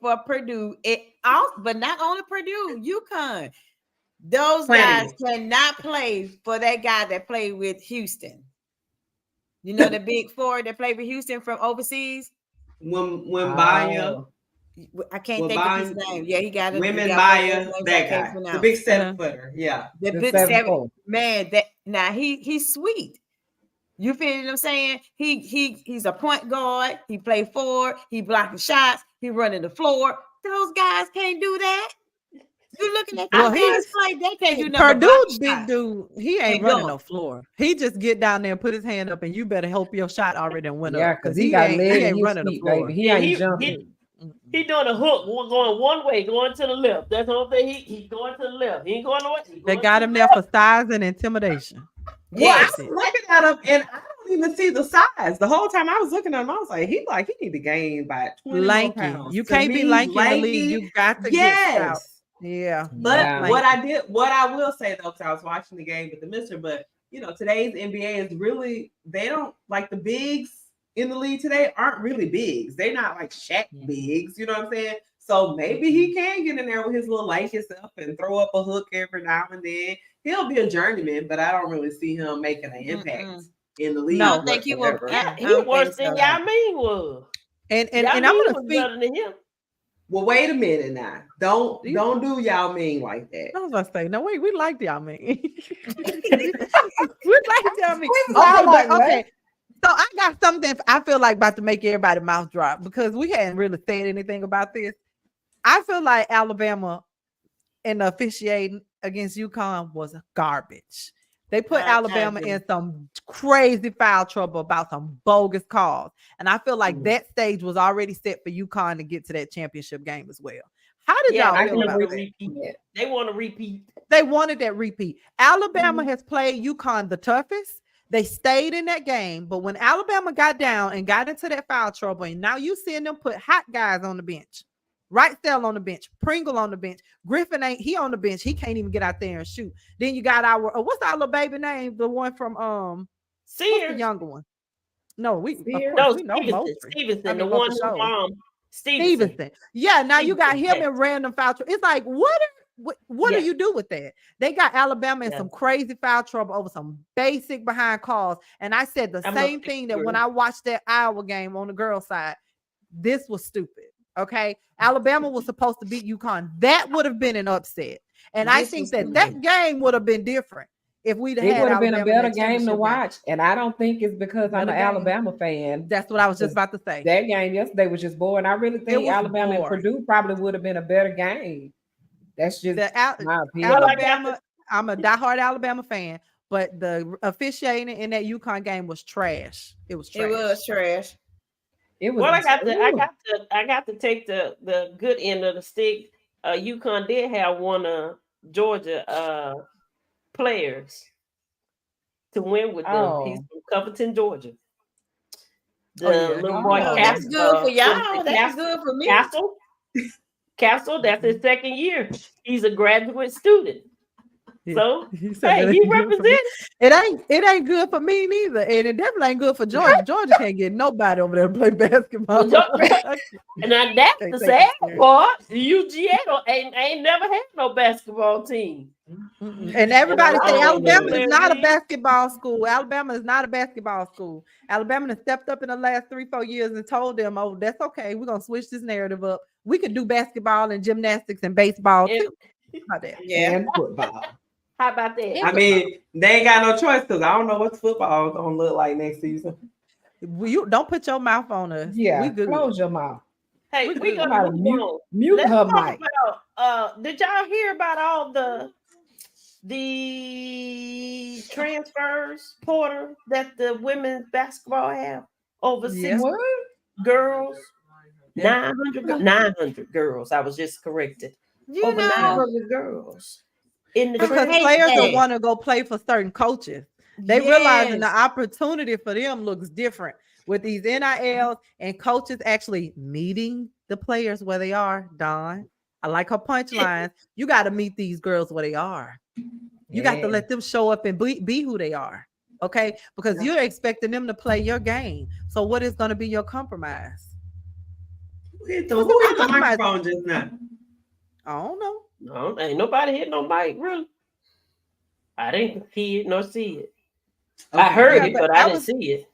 for Purdue, but not only Purdue, UConn. Those guys cannot play for that guy that played with Houston. You know, the big four that played with Houston from overseas. Baya. I can't think of his name. Yeah, he got it. Women Baya, that guy, the big 7-footer. Yeah, the big 7 man. That now he's sweet. You feel what I'm saying? He's a point guard. He play forward. He blocking shots. He running the floor. Those guys can't do that. You looking at those guys play? They can't do nothing. Purdue's big dude. He ain't running no floor. He just get down there and put his hand up, and you better help your shot already and win up because he ain't running the floor. He ain't jumping. He doing a hook, going one way, going to the left. That's the whole thing. He going to the left. He ain't going away. They got him there for size and intimidation. Yes. Well, I was looking at him and I don't even see the size. The whole time I was looking at him, I was like, he need to gain by 20 pounds. You can't be lanky in the league. You got to get out. Yeah. But what I will say though, because I was watching the game with the mister, but today's NBA is really, they don't like the bigs in the league today aren't really bigs. They're not like Shaq bigs, you know what I'm saying? So maybe he can get in there with his little lanky stuff and throw up a hook every now and then. He'll be a journeyman, but I don't really see him making an impact in the league. No, I don't think he will. He worse than Yao Ming was. And I'm gonna speak better than him. Well, wait a minute now. Don't do Yao Ming like that. I was gonna say, no, wait, we like Yao Ming. we like Yao Ming. Okay. So I got something I feel like about to make everybody mouth drop because we hadn't really said anything about this. I feel like Alabama and the officiating against UConn was garbage. They put Alabama in some crazy foul trouble about some bogus calls. And I feel like that stage was already set for UConn to get to that championship game as well. How did y'all feel about that? They want to repeat. They wanted that repeat. Alabama has played UConn the toughest. They stayed in that game, but when Alabama got down and got into that foul trouble, and now you seeing them put hot guys on the bench. Wrightstell on the bench, Pringle on the bench, Griffin he on the bench. He can't even get out there and shoot. Then you got what's our little baby name? The one from Sears, the younger one. No, we Stevenson, the one who Stevenson. Yeah, now you got him in random foul trouble. It's like, what do you do with that? They got Alabama in some crazy foul trouble over some basic behind calls. And I said the same thing that when I watched that Iowa game on the girls' side, this was stupid. Okay, Alabama was supposed to beat UConn. That would have been an upset, and I think that game would have been different if we'd had. It would have been a better game to watch, and I don't think it's because I'm an Alabama fan. That's what I was just about to say. That game yesterday was just boring. I really think Alabama and Purdue probably would have been a better game. That's just my opinion. Alabama. I'm a diehard Alabama fan, but the officiating in that UConn game was trash. It was trash. Well, I got to take the good end of the stick. UConn did have one of Georgia players to win with them. He's from Covington, Georgia. Little boy Castle. That's good for y'all. That's good for me. Castle, that's his second year. He's a graduate student. So hey, he represents. It ain't good for me neither, and it definitely ain't good for Georgia. Georgia can't get nobody over there to play basketball. And now that's the sad part. UGA ain't never had no basketball team. And everybody say Alabama is not a basketball school. Alabama is not a basketball school. Alabama has stepped up in the last 3-4 years and told them, "Oh, that's okay. We're gonna switch this narrative up. We could do basketball and gymnastics and baseball too." How about that? And football. How about that? I mean, they ain't got no choice because I don't know what football is gonna look like next season. You don't put your mouth on us. Yeah, we good. Close your mouth. Hey, we gonna mute her mic. Did y'all hear about all the transfers, Porter, that the women's basketball have over 6 girls? 900 girls. I was just corrected. Over 900 girls. Because players don't want to go play for certain coaches. They realize the opportunity for them looks different with these NILs and coaches actually meeting the players where they are. Dawn, I like her punchlines. You got to meet these girls where they are. You got to let them show up and be who they are. Okay, because you're expecting them to play your game. So what is going to be your compromise? Who hit the microphone just now? I don't know. No, ain't nobody hit no mic, really. I didn't hear it nor see it. Okay. I heard it, but I didn't see it.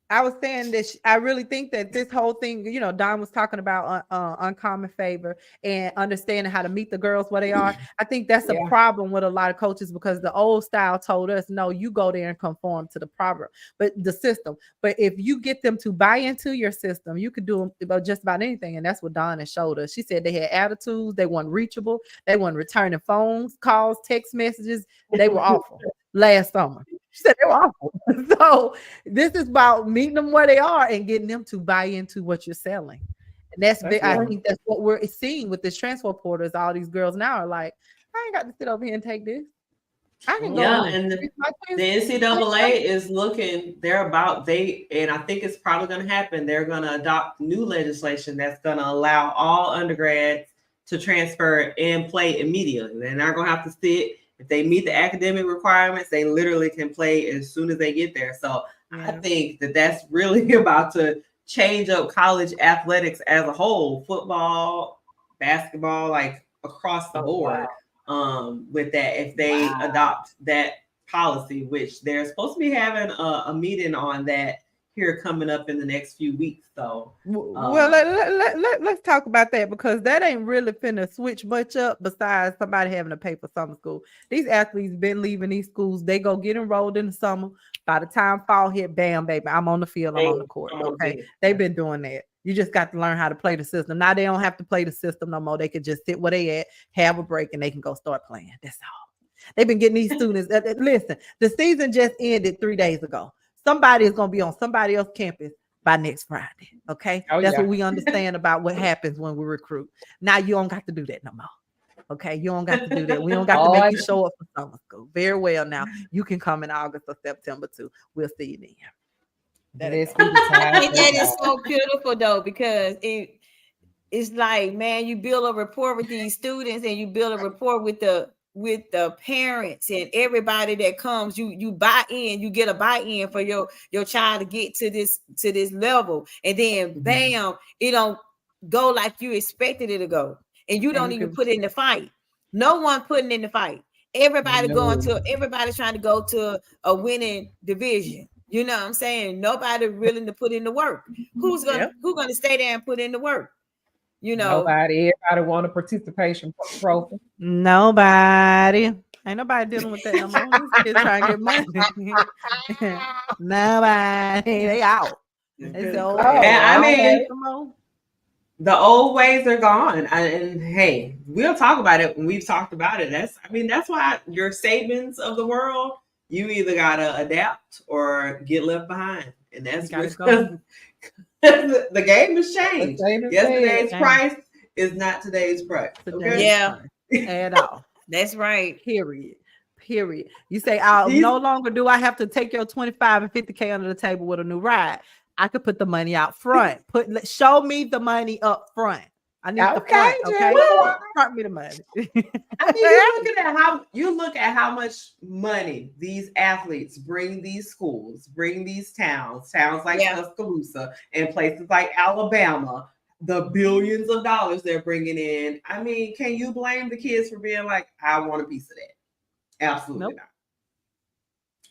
I was saying that I really think that this whole thing, Don was talking about uncommon favor and understanding how to meet the girls where they are. I think that's a problem with a lot of coaches because the old style told us, no, you go there and conform to the system. But if you get them to buy into your system, you could do about just about anything. And that's what Donna showed us. She said they had attitudes. They weren't reachable. They weren't returning phones, calls, text messages. They were awful last summer. She said they were awful. So this is about meeting them where they are and getting them to buy into what you're selling. And that's big. I think that's what we're seeing with this transfer portal is all these girls now are like, I ain't got to sit over here and take this. I can go. Yeah, and the NCAA is looking, and I think it's probably going to happen. They're going to adopt new legislation that's going to allow all undergrads to transfer and play immediately. They're not going to have to sit. If they meet the academic requirements, they literally can play as soon as they get there. So I think that that's really about to change up college athletics as a whole, football, basketball, like across the board. With that, if they adopt that policy, which they're supposed to be having a meeting on that here coming up in the next few weeks. So let's talk about that because that ain't really finna switch much up besides somebody having to pay for summer school. These athletes been leaving these schools. They go get enrolled in the summer. By the time fall hit, bam, baby, I'm on the field, I'm on the court. Okay. They've been doing that. You just got to learn how to play the system. Now they don't have to play the system no more. They can just sit where they at, have a break, and they can go start playing. That's all. They've been getting these students. Listen, the season just ended 3 days ago. Somebody is going to be on somebody else's campus by next Friday. Okay. That's what we understand about what happens when we recruit. Now you don't got to do that no more. Okay, you don't got to do that. We don't got to make you show up for summer school. Very well. Now you can come in August or September too. We'll see you then. That is so beautiful though, because it's like, man, you build a rapport with these students, and you build a rapport with the parents and everybody that comes. You buy in, you get a buy-in for your child to get to this level, and then bam, it don't go like you expected it to go, and you don't even put in the fight. No one putting in the fight. Everybody everybody's trying to go to a winning division. You know what I'm saying? Nobody willing to put in the work. Who's gonna stay there and put in the work? You know, everybody want a participation trophy. Nobody. Ain't nobody dealing with that no more. Just trying to get money. Nobody. They out. They so, I mean, the old ways are gone. And hey, we'll talk about it when we've talked about it. That's why your Sabans of the world, you either gotta adapt or get left behind. And that's because the game has changed. Yesterday's price is not today's price. Okay? Yeah, at all. That's right. Period. You say, no longer do I have to take your 25 and 50K under the table with a new ride. I could put the money out front. Show me the money up front. I need the front. Okay, front me the money. you look at how much money these athletes bring these schools, bring these towns like Tuscaloosa and places like Alabama. The billions of dollars they're bringing in. I mean, can you blame the kids for being like, I want a piece of that? Absolutely not.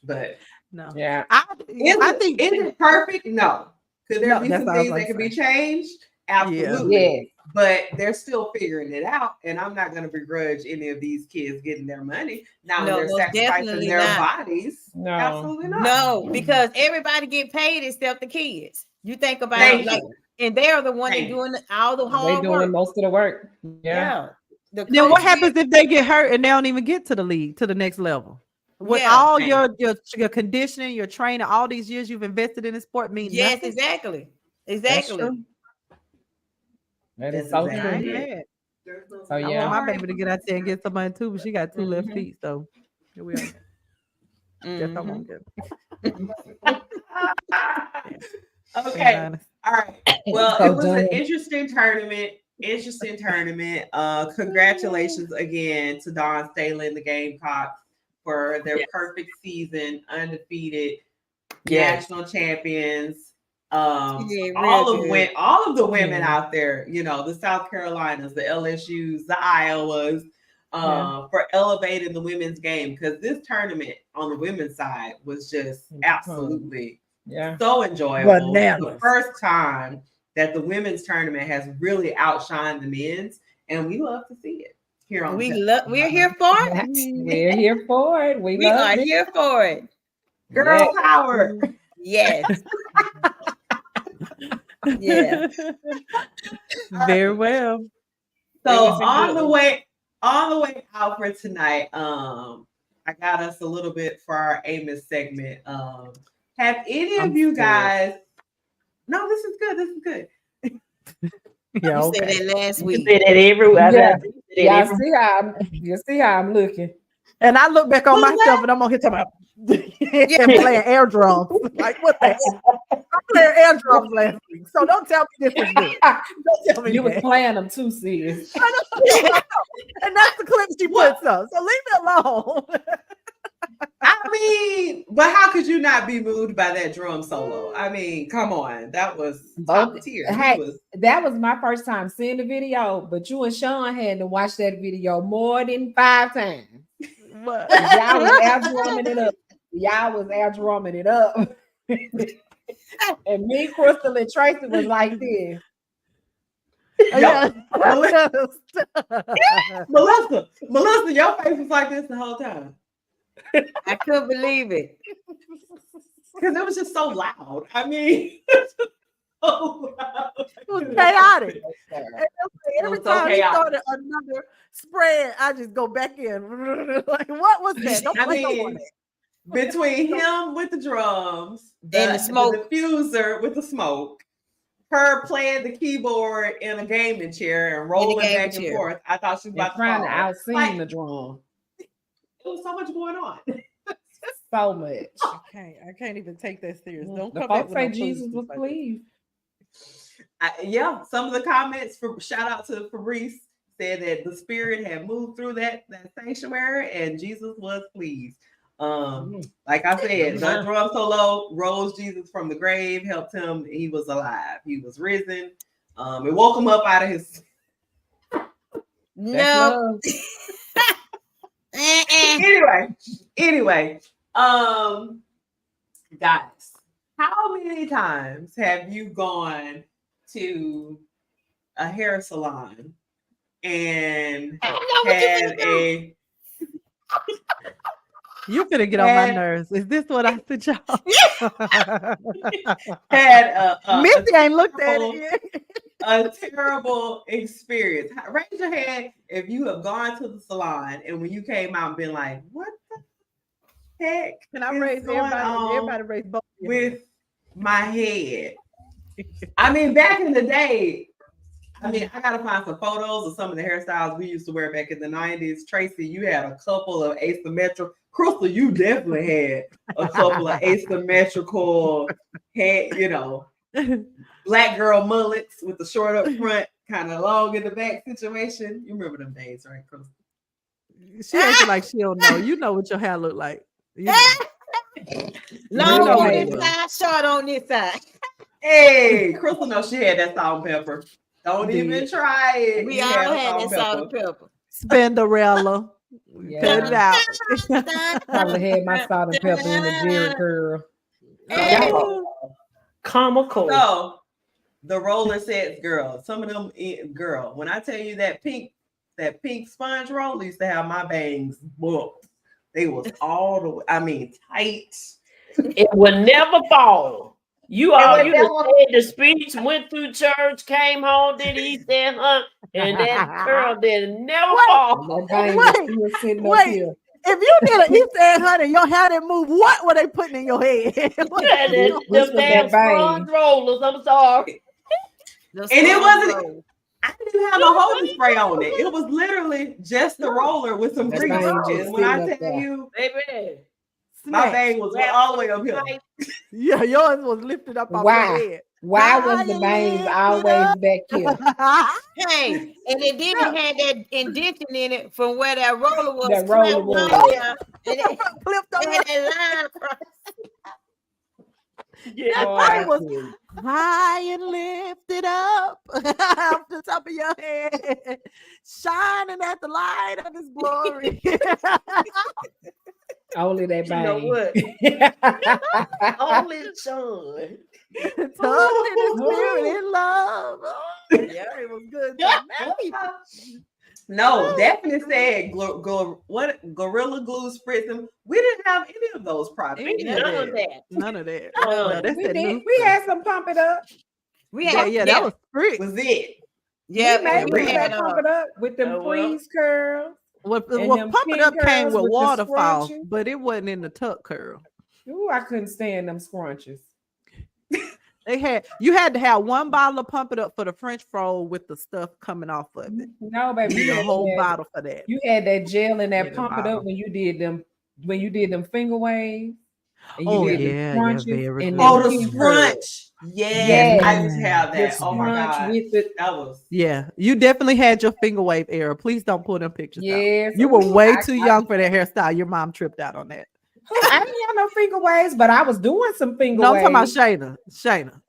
But no, I think is it perfect? No. Could there be some things that could be changed? Absolutely. Yeah. But they're still figuring it out, and I'm not going to begrudge any of these kids getting their money. Now they're sacrificing their bodies. No, absolutely not. No, because everybody get paid except the kids. You think about it, and they're the one that doing all the hard work. They're doing most of the work. Yeah. Then what happens if they get hurt and they don't even get to the league, to the next level? With all your conditioning, your training, all these years you've invested in the sport means nothing? Exactly. That is so true. So I want my baby to get out there and get some money too, but she got two left feet, so here we are. Guess I won't get it. Okay. All right. Well, it was an interesting tournament. Congratulations again to Dawn Staley and the Gamecocks for their perfect season, undefeated, national champions. All of the women out there, the South Carolinas, the LSUs, the Iowas, for elevating the women's game, because this tournament on the women's side was just absolutely so enjoyable. The first time that the women's tournament has really outshined the men's, and we love to see it here on we're here for it. We're here for it. We are here for it. Girl power. Yes. Yeah. Very well. So on the way out for tonight, I got us a little bit for our Amos segment. Have any of you guys? No, this is good. Yeah, you said that last week. You said that everywhere. You see how I'm looking. And I look back on myself and I'm on here talking about playing air drums. Like, what the heck? I played air drums last week. So don't tell me this is good. Don't tell me you were playing them too, sis. And that's the clip she puts up. So leave me alone. I mean, but how could you not be moved by that drum solo? I mean, come on. That was top tier. That was my first time seeing the video, but you and Sean had to watch that video more than 5 times. What? Y'all was out drumming it up. And me, Crystal, and Tracy was like this. Melissa, your face was like this the whole time. I couldn't believe it. Because it was just so loud. I mean, it was chaotic. Every time he started another spread, I just go back in. Like, what was that? Between him with the drums, and the smoke, the diffuser with the smoke, her playing the keyboard in a gaming chair and rolling back and forth. I thought she was about trying to outsing the drum. It was so much going on. So much. I can't even take that serious. Don't the come folks back say Jesus was pleased. Yeah, some of the comments for shout out to Fabrice said that the spirit had moved through that sanctuary and Jesus was pleased. Like I said, the drum solo rose Jesus from the grave, helped him. He was alive. He was risen. It woke him up out of his. No. Anyway, guys, how many times have you gone to a hair salon and had a You finna get on my nerves. Is this what I said, y'all? had Missy ain't looked at it yet. A terrible experience. Raise your hand if you have gone to the salon and when you came out and been like, what the heck? Can I raise everybody raise both with my head? I mean, back in the day, I gotta find some photos of some of the hairstyles we used to wear back in the 90s. Tracy, you had a couple of asymmetrical. Crystal, you definitely had a couple of asymmetrical head, black girl mullets with the short up front, kind of long in the back situation. You remember them days, right, Crystal? She acting like she don't know. You know what your hair look like. Long on this side, short on this side. Hey, Crystal knows she had that salt and pepper. Don't even try it. We all had that salt and pepper. Spinderella. Cut it out. Probably had my salt and pepper in the Jerry curl. Comical. So the roller sets, girl. Some of them, girl. When I tell you that pink sponge roller used to have my bangs booked. They was all the way, tight. It would never fall. You said the speech, went through church, came home, did East and Hunt, and that girl did never fall. Wait. If you did an East End Hunt and your hair didn't move, what were they putting in your head? Them damn sponge rollers. I'm sorry. And it wasn't. I didn't even have no holding spray on it. It was literally just the roller with some grease. And when I tell you, baby, my bang was all the way up here. Yeah, yours was lifted up off your head. Why was the bangs always back here? Hey, and it didn't have that indention in it from where that roller was. That roller was. And it flipped over that line across. Yeah, that was high and lifted up off the top of your head, shining at the light of his glory. Only that bang. You know what? Only Sean. Tongue in his spirit in love. Oh, yeah, it was good. No, definitely said Gorilla Glue spritzing. We didn't have any of those products. None of that. We had some pump it up. That was free. Was it? Yeah, we had pump it up with them freeze curls. Well, pump it up came with waterfall, but it wasn't in the tuck curl. Ooh, I couldn't stand them scrunches. You had to have one bottle of pump it up for the French fro with the stuff coming off of it. No, baby, you need a whole bottle for that. You had that gel and that pump it up when you did them finger waves. The scrunch. Yes, I used to have that. Oh my god, that was You definitely had your finger wave era. Please don't pull them pictures. Yes, out. You were way too young for that hairstyle. Your mom tripped out on that. I didn't have no finger waves, but I was doing some finger waves. I'm talking about Shayna. Shayna.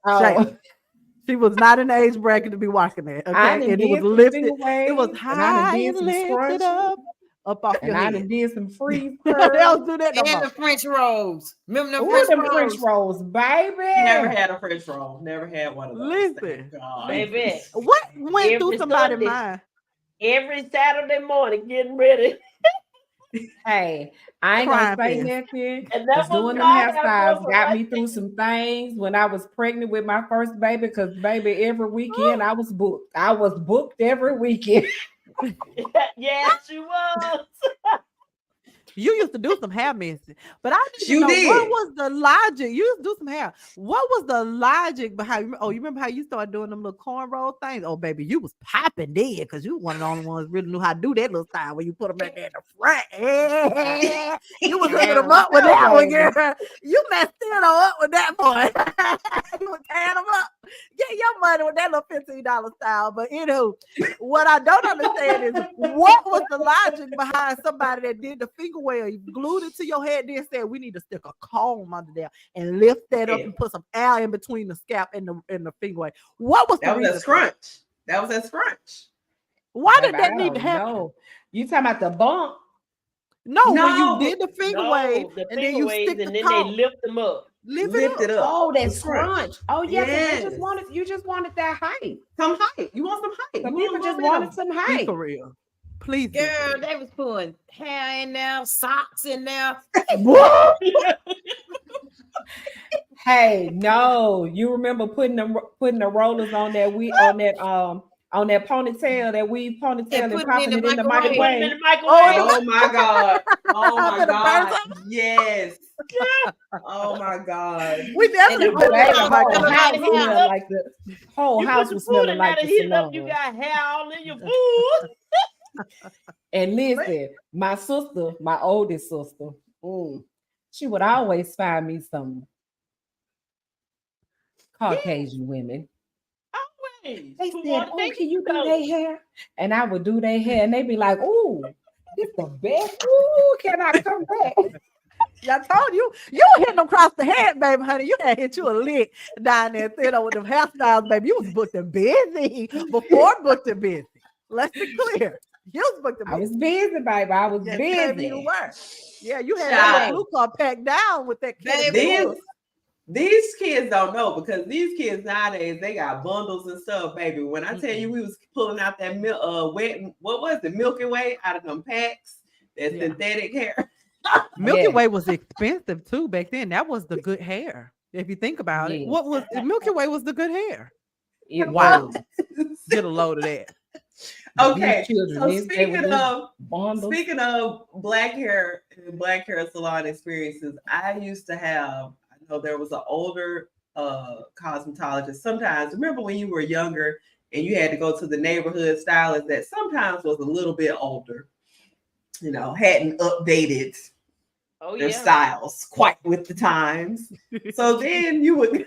She was not in the age bracket to be walking that. Okay, and it was lifted. It was high and lifted up off your head. I did some freeze curls. They don't do that no more. And the French rolls. Remember them French rolls, baby? Never had a French roll. Never had one of those. Listen, baby. What went through somebody's mind? Every Saturday morning, getting ready. Hey, I ain't gonna say nothing. And that's doing them hairstyles got me through some things when I was pregnant with my first baby. Because baby, every weekend I was booked. I was booked every weekend. Yes, you was. You used to do some hair messing, but I didn't know what was the logic. You used to do some hair. What was the logic behind? Oh, you remember how you started doing them little cornrow things? Oh, baby, you was popping dead because you one of the only ones really knew how to do that little style where you put them back there in the front. You was hooking them up with that one, girl. You messed it up with that boy. You was tearing them up. Get your money with that little $15 style. But anywho, what I don't understand is what was the logic behind somebody that did the finger wave, glued it to your head, then said we need to stick a comb under there and lift that up and put some air in between the scalp and the finger wave. What was the reason? Scrunch. That was a scrunch. Why did that need to happen? No. You talking about the bump? No, when you did the finger wave and then you stick the comb. They lift them up. Lift it up. Oh, that scrunch. Oh, yes. You just wanted that height. Some height. You want some height. Some people just wanted some height. For real. Please. Girl, they was putting hair in there, socks in there. Hey, no. You remember putting the rollers on that on that ponytail, that weave ponytail, and popping it in the microwave. Oh my God. Oh my God. Yes. Oh my God. We definitely the whole house was smelling like the salon. You got hair all in your food. And listen, my sister, my oldest sister, she would always find me some Caucasian women. They said, "Oh, can you do their hair?" And I would do their hair, and they'd be like, "Ooh, this the best. Ooh, can I come back?" I told you, you were hitting them across the head, baby, honey. You had hit you a lick down there, with them hairstyles, baby. You was booked and busy before booked and busy. Let's be clear. You was booked and busy. I was busy, baby. I was busy. You were. Yeah, you had that blue car packed down with that kid. These kids don't know because these kids nowadays, they got bundles and stuff, baby. When I tell you we was pulling out that Milky Way out of them packs, that synthetic hair. Milky Way was expensive too back then. That was the good hair. If you think about it, what was Milky Way was the good hair. Wow. Get a load of that. Okay. So speaking of black hair and black hair salon experiences, I used to have, there was an older cosmetologist. Sometimes, remember when you were younger and you had to go to the neighborhood stylist that sometimes was a little bit older, hadn't updated their styles quite with the times. So then you would.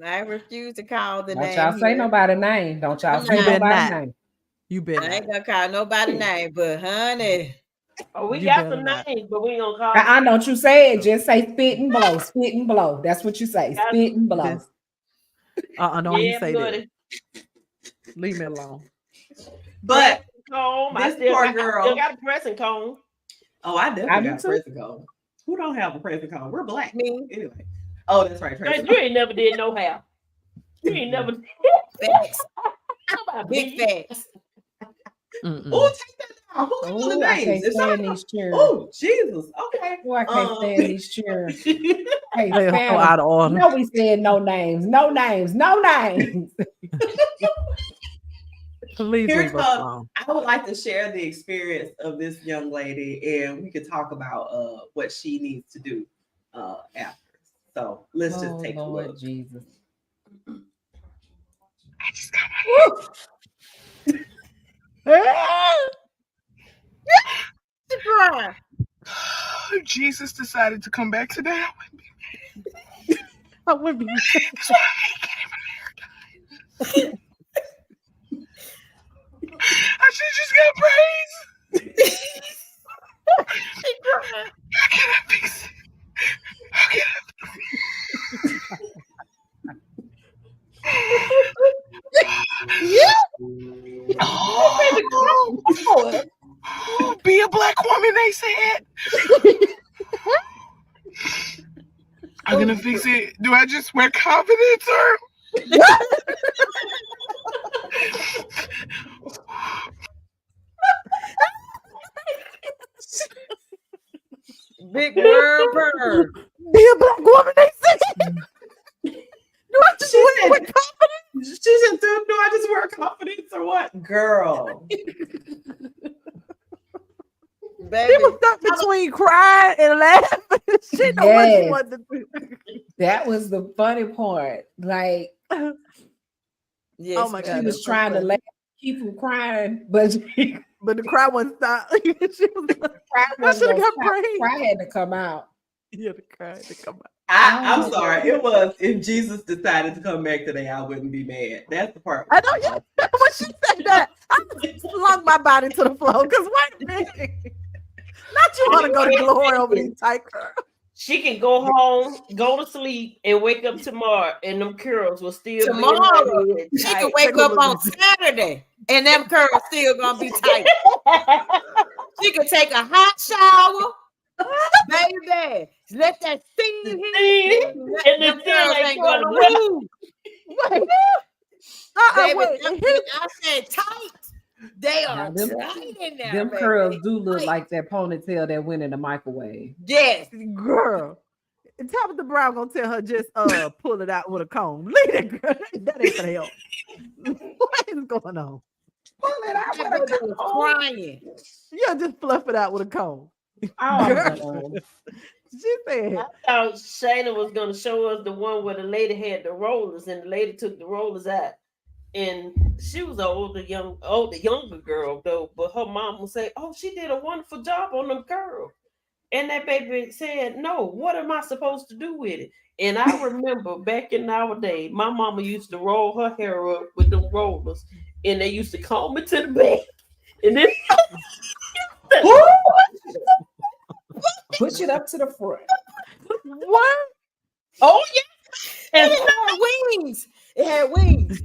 I refuse to call the name. Don't y'all say nobody's name. Don't y'all say nobody's name. You better. I ain't gonna call nobody's name, but honey. Oh, we got some names, but we ain't gonna call. I don't you say it. Just say spit and blow. Spit and blow. That's what you say. Spit and blow. Don't you say that. Leave me alone. But this poor girl still got a pressing comb. Oh, I definitely got a pressing comb. Who don't have a pressing comb? We're black. Me. Anyway. Oh, that's right. You ain't never did no hair. You ain't never did facts. Big facts. Oh, take that down. Who called the names? Oh, Jesus. Okay. I can't stand these chairs. Hey, out of order. No, we said no names. No names. No names. Please leave us alone. I would like to share the experience of this young lady, and we could talk about what she needs to do after. So let's just take a look. Jesus. I just got Jesus decided to come back today. I wouldn't be. That's why I ain't getting my hair done. I should just got praise. How can I fix it? How can I be a black woman, they said. I'm gonna fix it. Do I just wear confidence or? Big bird. Be a black woman, they said. Do I just wear confidence? She said, do I just wear confidence or what? Girl. Baby. She was stuck between crying and laughing. She know what she wanted to do. That was the funny part. Like, yes, oh my God, she was trying to laugh, keep from crying, but the cry wouldn't stop. She was cry should have got brain. Cry had to come out. Yeah, the cry had to come out. I'm sorry. It was if Jesus decided to come back today, I wouldn't be mad. That's the part. I know. Yeah, when she said that, I flung my body to the floor. Because wait a minute, not you want to go to glory over these tight curls. She can go home, go to sleep, and wake up tomorrow, and them curls will still tomorrow. be She can wake up on Saturday, and them curls still gonna be tight. She can take a hot shower. Baby, let that steam hit, and the curls ain't gonna move. Wait. I said tight. They are tight in there. Them curls do look like that ponytail that went in the microwave. Yes, girl. Tabitha Brown gonna tell her just pull it out with a comb. Leave that girl. That ain't gonna help. What is going on? Pull it out with a comb. Crying. Yeah, just fluff it out with a comb. Oh, she said. I thought Shayna was gonna show us the one where the lady had the rollers, and the lady took the rollers out. And she was an younger girl though, but her mom would say, "Oh, she did a wonderful job on them curls." And that baby said, "No, what am I supposed to do with it?" And I remember back in our day, my mama used to roll her hair up with them rollers, and they used to comb it to the back, and then push it up to the front. What? Oh yeah, and it had wings. It had wings.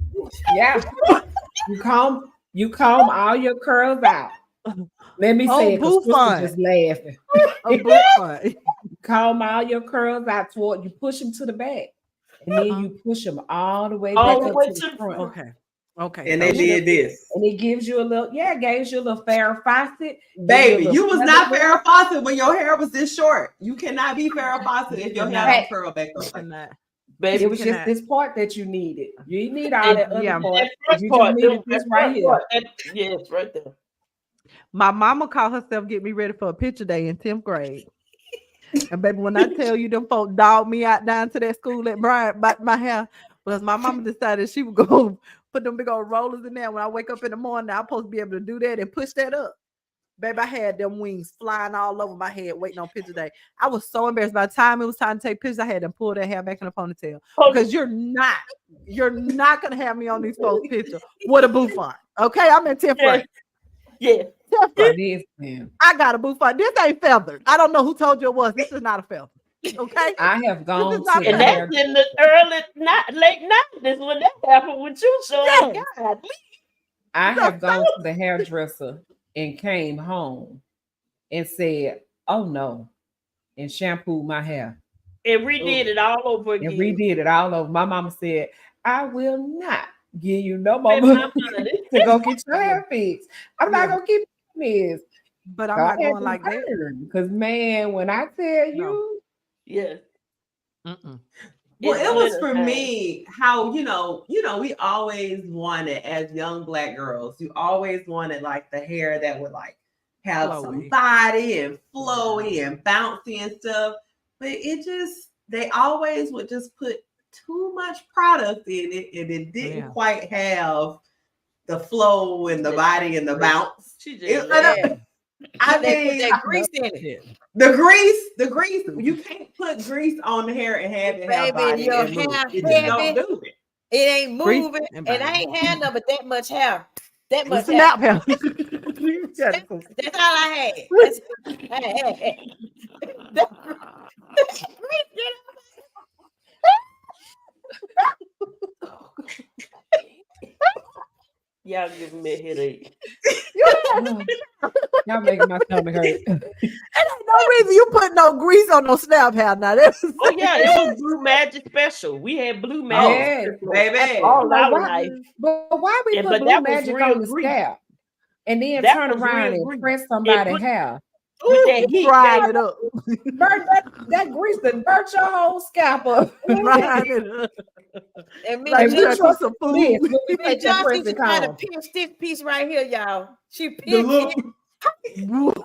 Yeah, you comb all your curls out. Let me say it, because just laughing. Comb all your curls out toward you, push them to the back, and then you push them all the way back up to the front. Okay. And they did this, and it gives you a little, it gives you a little Farrah Fawcett. Baby, you was not Farrah Fawcett when your hair was this short. You cannot be Farrah Fawcett if your hair don't curl back up like that. Baby, it was just this part that you needed. You need all that other part. You just needed this right here. Yeah, it's right there. My mama called herself get me ready for a picture day in 10th grade. And baby, when I tell you them folk dogged me out down to that school at Bryant about my hair, because my mama decided she would go put them big old rollers in there. When I wake up in the morning, I'm supposed to be able to do that and push that up. Baby, I had them wings flying all over my head waiting on picture day. I was so embarrassed. By the time it was time to take pictures, I had to pull that hair back in a ponytail. Because you're not gonna have me on these folks' picture with a bouffant. Okay, I'm in 10th grade. Yeah. I got a bouffant. This ain't feathered. I don't know who told you it was. This is not a feather. Okay. I have gone to and that's in the late 90s when that happened with you. So God, I have gone to the hairdresser and came home and said, "Oh no," and shampooed my hair. And redid it all over again. And redid it all over. My mama said, "I will not give you no more money to go get your hair fixed. I'm not gonna keep this." But I'm not going like that. Because man, when I tell you, yeah. Well, it was for me how we always wanted as young Black girls. You always wanted like the hair that would like have some body and flowy and bouncy and stuff. But they always would just put too much product in it, and it didn't quite have the flow and the body and the bounce. I mean, put that grease in it. The grease. You can't put grease on the hair and have it have body. Your and hair it just don't do it. It ain't moving, and I ain't had no but that much hair. That much hair. That's all I had. Y'all giving me a headache. Y'all making my stomach hurt. And ain't no reason you put no grease on no snap hair. Now it was Blue Magic special. We had Blue Magic, baby. All our life. But why we put Blue Magic on the scalp and then turn around and press somebody's hair? With that heat, frying it up. Burn that grease that burnt your whole scalp up. Frying it up. And me like and some food. Johnson trying to pinch this piece right here, y'all. She pinched it.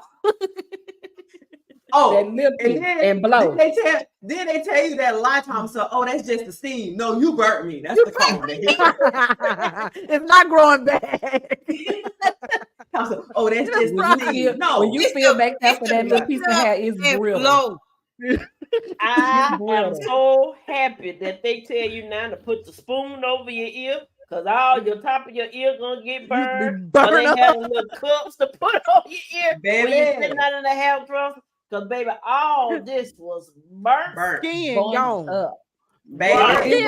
Oh, that lip and blow. Then they tell you that a lot of times, so that's just the steam. No, you burnt me. That's the cone. It's not growing back. Oh, that's just the steam. No, when you feel back after that little piece of hair is brittle. I am so happy that they tell you now to put the spoon over your ear, because all your top of your ear gonna get burned. So they have little cups to put on your ear when you're sitting out in the hairdresser. Because baby, all this was burnt. Skin gone up. Baby,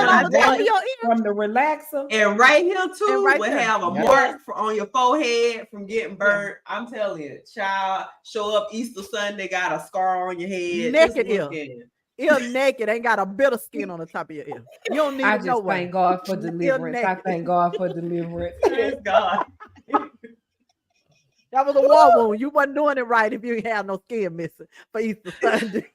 from the relaxer. And right here too, will have a mark on your forehead from getting burnt. Yeah. I'm telling you, child, show up Easter Sunday, got a scar on your head. Naked ear naked, ain't got a bit of skin on the top of your ear. You don't need to know. I just thank God for deliverance. I thank God for deliverance. Praise God. That was a war wound. You wasn't doing it right if you didn't have no skin missing for Easter Sunday.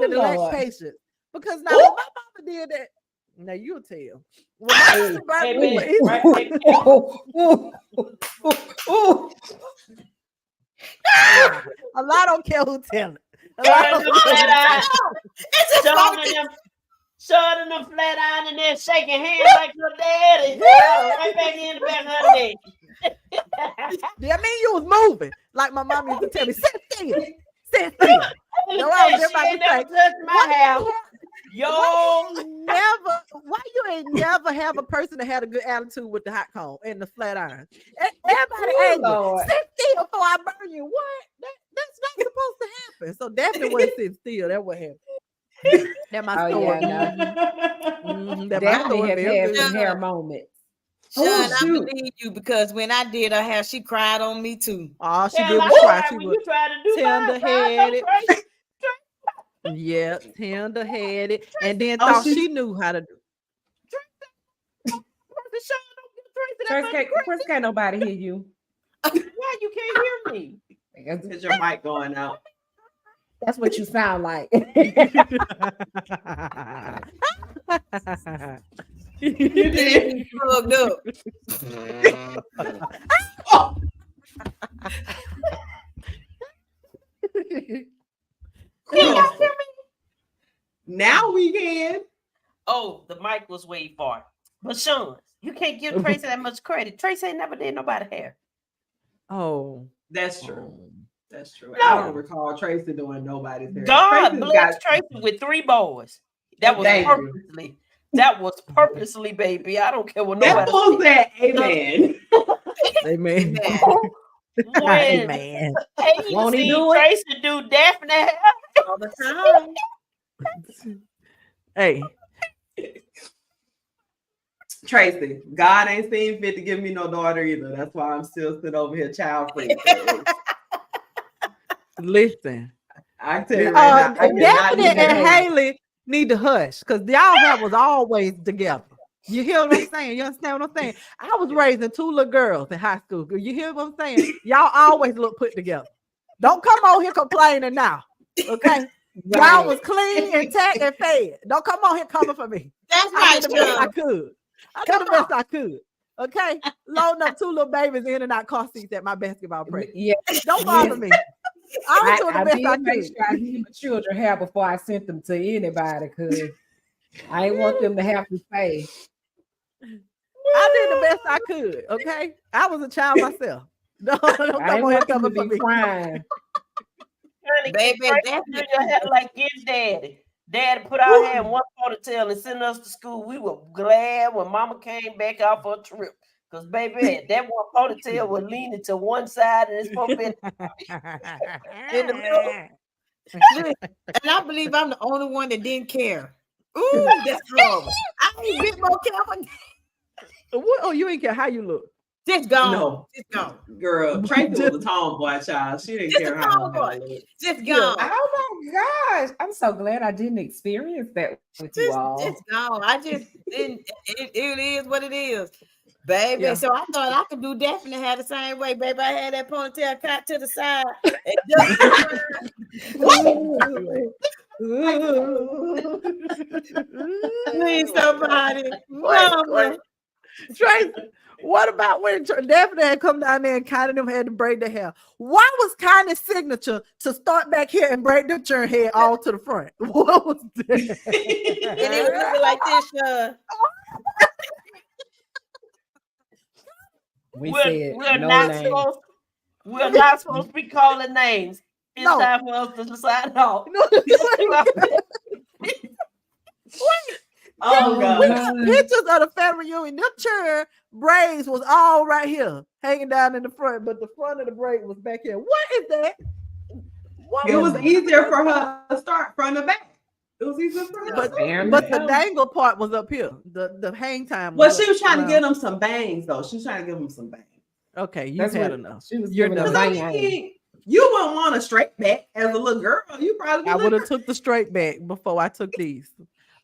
The next patient, because now when my mama did that, now you'll tell. A lot don't care who tell it. Showing them flat iron and then shaking hands like your daddy. Right back in the back of her neck. That mean you was moving. Like my mom used to tell me, sit still. Sit still. No, I was about to say, touched my hair. Yo, why you ain't never have a person that had a good attitude with the hot comb and the flat iron? Everybody angry. Sit still before I burn you. What? That's not supposed to happen. So definitely wasn't sit still. That what happened. That my story. That definitely have had some hair moments. Sean, I believe you, because when I did her hair, she cried on me too. Oh, she did cry. She was tender-headed. Yeah, tender-headed, and then thought she knew how to do. Chris, can't nobody hear you. Why you can't hear me? Is your mic going out? That's what you sound like. You did. Plugged up. Now we can. Oh, the mic was way far. But Sean, you can't give Tracy that much credit. Tracy ain't never did nobody hair. Oh, that's true. That's true. No. I don't recall Tracy doing nobody's hair. God bless Tracy with 3 boys. That was purposely. That was purposely, baby. I don't care what nobody said. That. Amen. Amen. Amen. Won't he do Tracy do Daphne hair all the time? Hey, Tracy, God ain't seen fit to give me no daughter either. That's why I'm still sitting over here child free. Listen, I tell you right now, Daphne and Haley need to hush, because y'all hair was always together. You hear what I'm saying? You understand what I'm saying? I was raising 2 little girls in high school. You hear what I'm saying? Y'all always look put together. Don't come on here complaining now. Okay? Right. Y'all was clean, intact, and fed. Don't come on here coming for me. That's right. I did the best I could. I did the best I could. Okay? Loading up 2 little babies in and out car seats at my basketball practice. Yeah. Don't bother me. I was doing the best I could. Make sure I give my children hair before I sent them to anybody, because I ain't want them to have to pay. I did the best I could. Okay, I was a child myself. Don't come on here coming for me. Crying. Baby, that's your hair like his daddy. Daddy put our hair in one ponytail and sent us to school. We were glad when Mama came back out for a trip. Because, baby, that one ponytail was leaning to one side and it's supposed to be in the middle. And I believe I'm the only one that didn't care. Ooh, that's horrible. I ain't bit more careful. What? Oh, you ain't care how you look. Just gone. No. Just gone. Girl, Tracy was a tomboy child. She didn't care how boy. Just gone. Oh my gosh. I'm so glad I didn't experience that with you all. Just gone. I just didn't. It is what it is. Baby, yeah. So I thought I could do Daphne hair the same way, baby. I had that ponytail cut to the side. Please, somebody. Mama. Tracy, What about when Daphne had come down there and Connie them had to braid their hair? Why was Connie's signature to start back here and braid the turn head all to the front? What was that? And it was looking like this, We're not supposed to be calling names. It's time for us to sign off. Oh, God. We got pictures of the family reunion. Them chair braids was all right here, hanging down in the front, but the front of the braid was back here. What is that? It was easier for her to start from the back. It was easier for her. But the dangle part was up here. The hang time. Well, she was trying to get them some bangs, though. She was trying to give them some bangs. Okay, you had enough. She was giving them bangs. You wouldn't want a straight back as a little girl. You probably I would have took the straight back before I took these.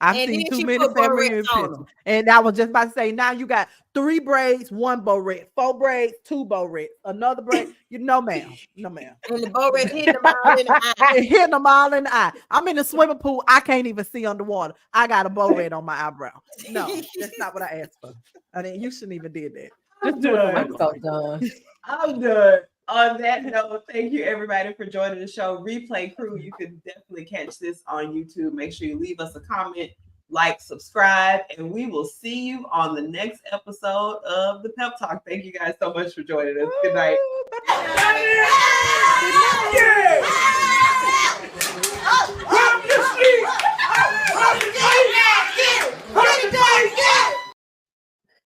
I've seen too many family pictures. And I was just about to say, now you got 3 braids, 1 bow red, 4 braids, 2 bow red, another braid. No, ma'am. No, ma'am. And the bow red hitting them all in the eye. Hitting them all in the eye. I'm in the swimming pool. I can't even see underwater. I got a bow red on my eyebrow. No, that's not what I asked for. I mean, you shouldn't even did that. Just do it. I'm so done. I'm done. On that note, thank you everybody for joining the show. Replay crew, you can definitely catch this on YouTube. Make sure you leave us a comment, like, subscribe, and we will see you on the next episode of the Pep Talk. Thank you guys so much for joining us. Good night.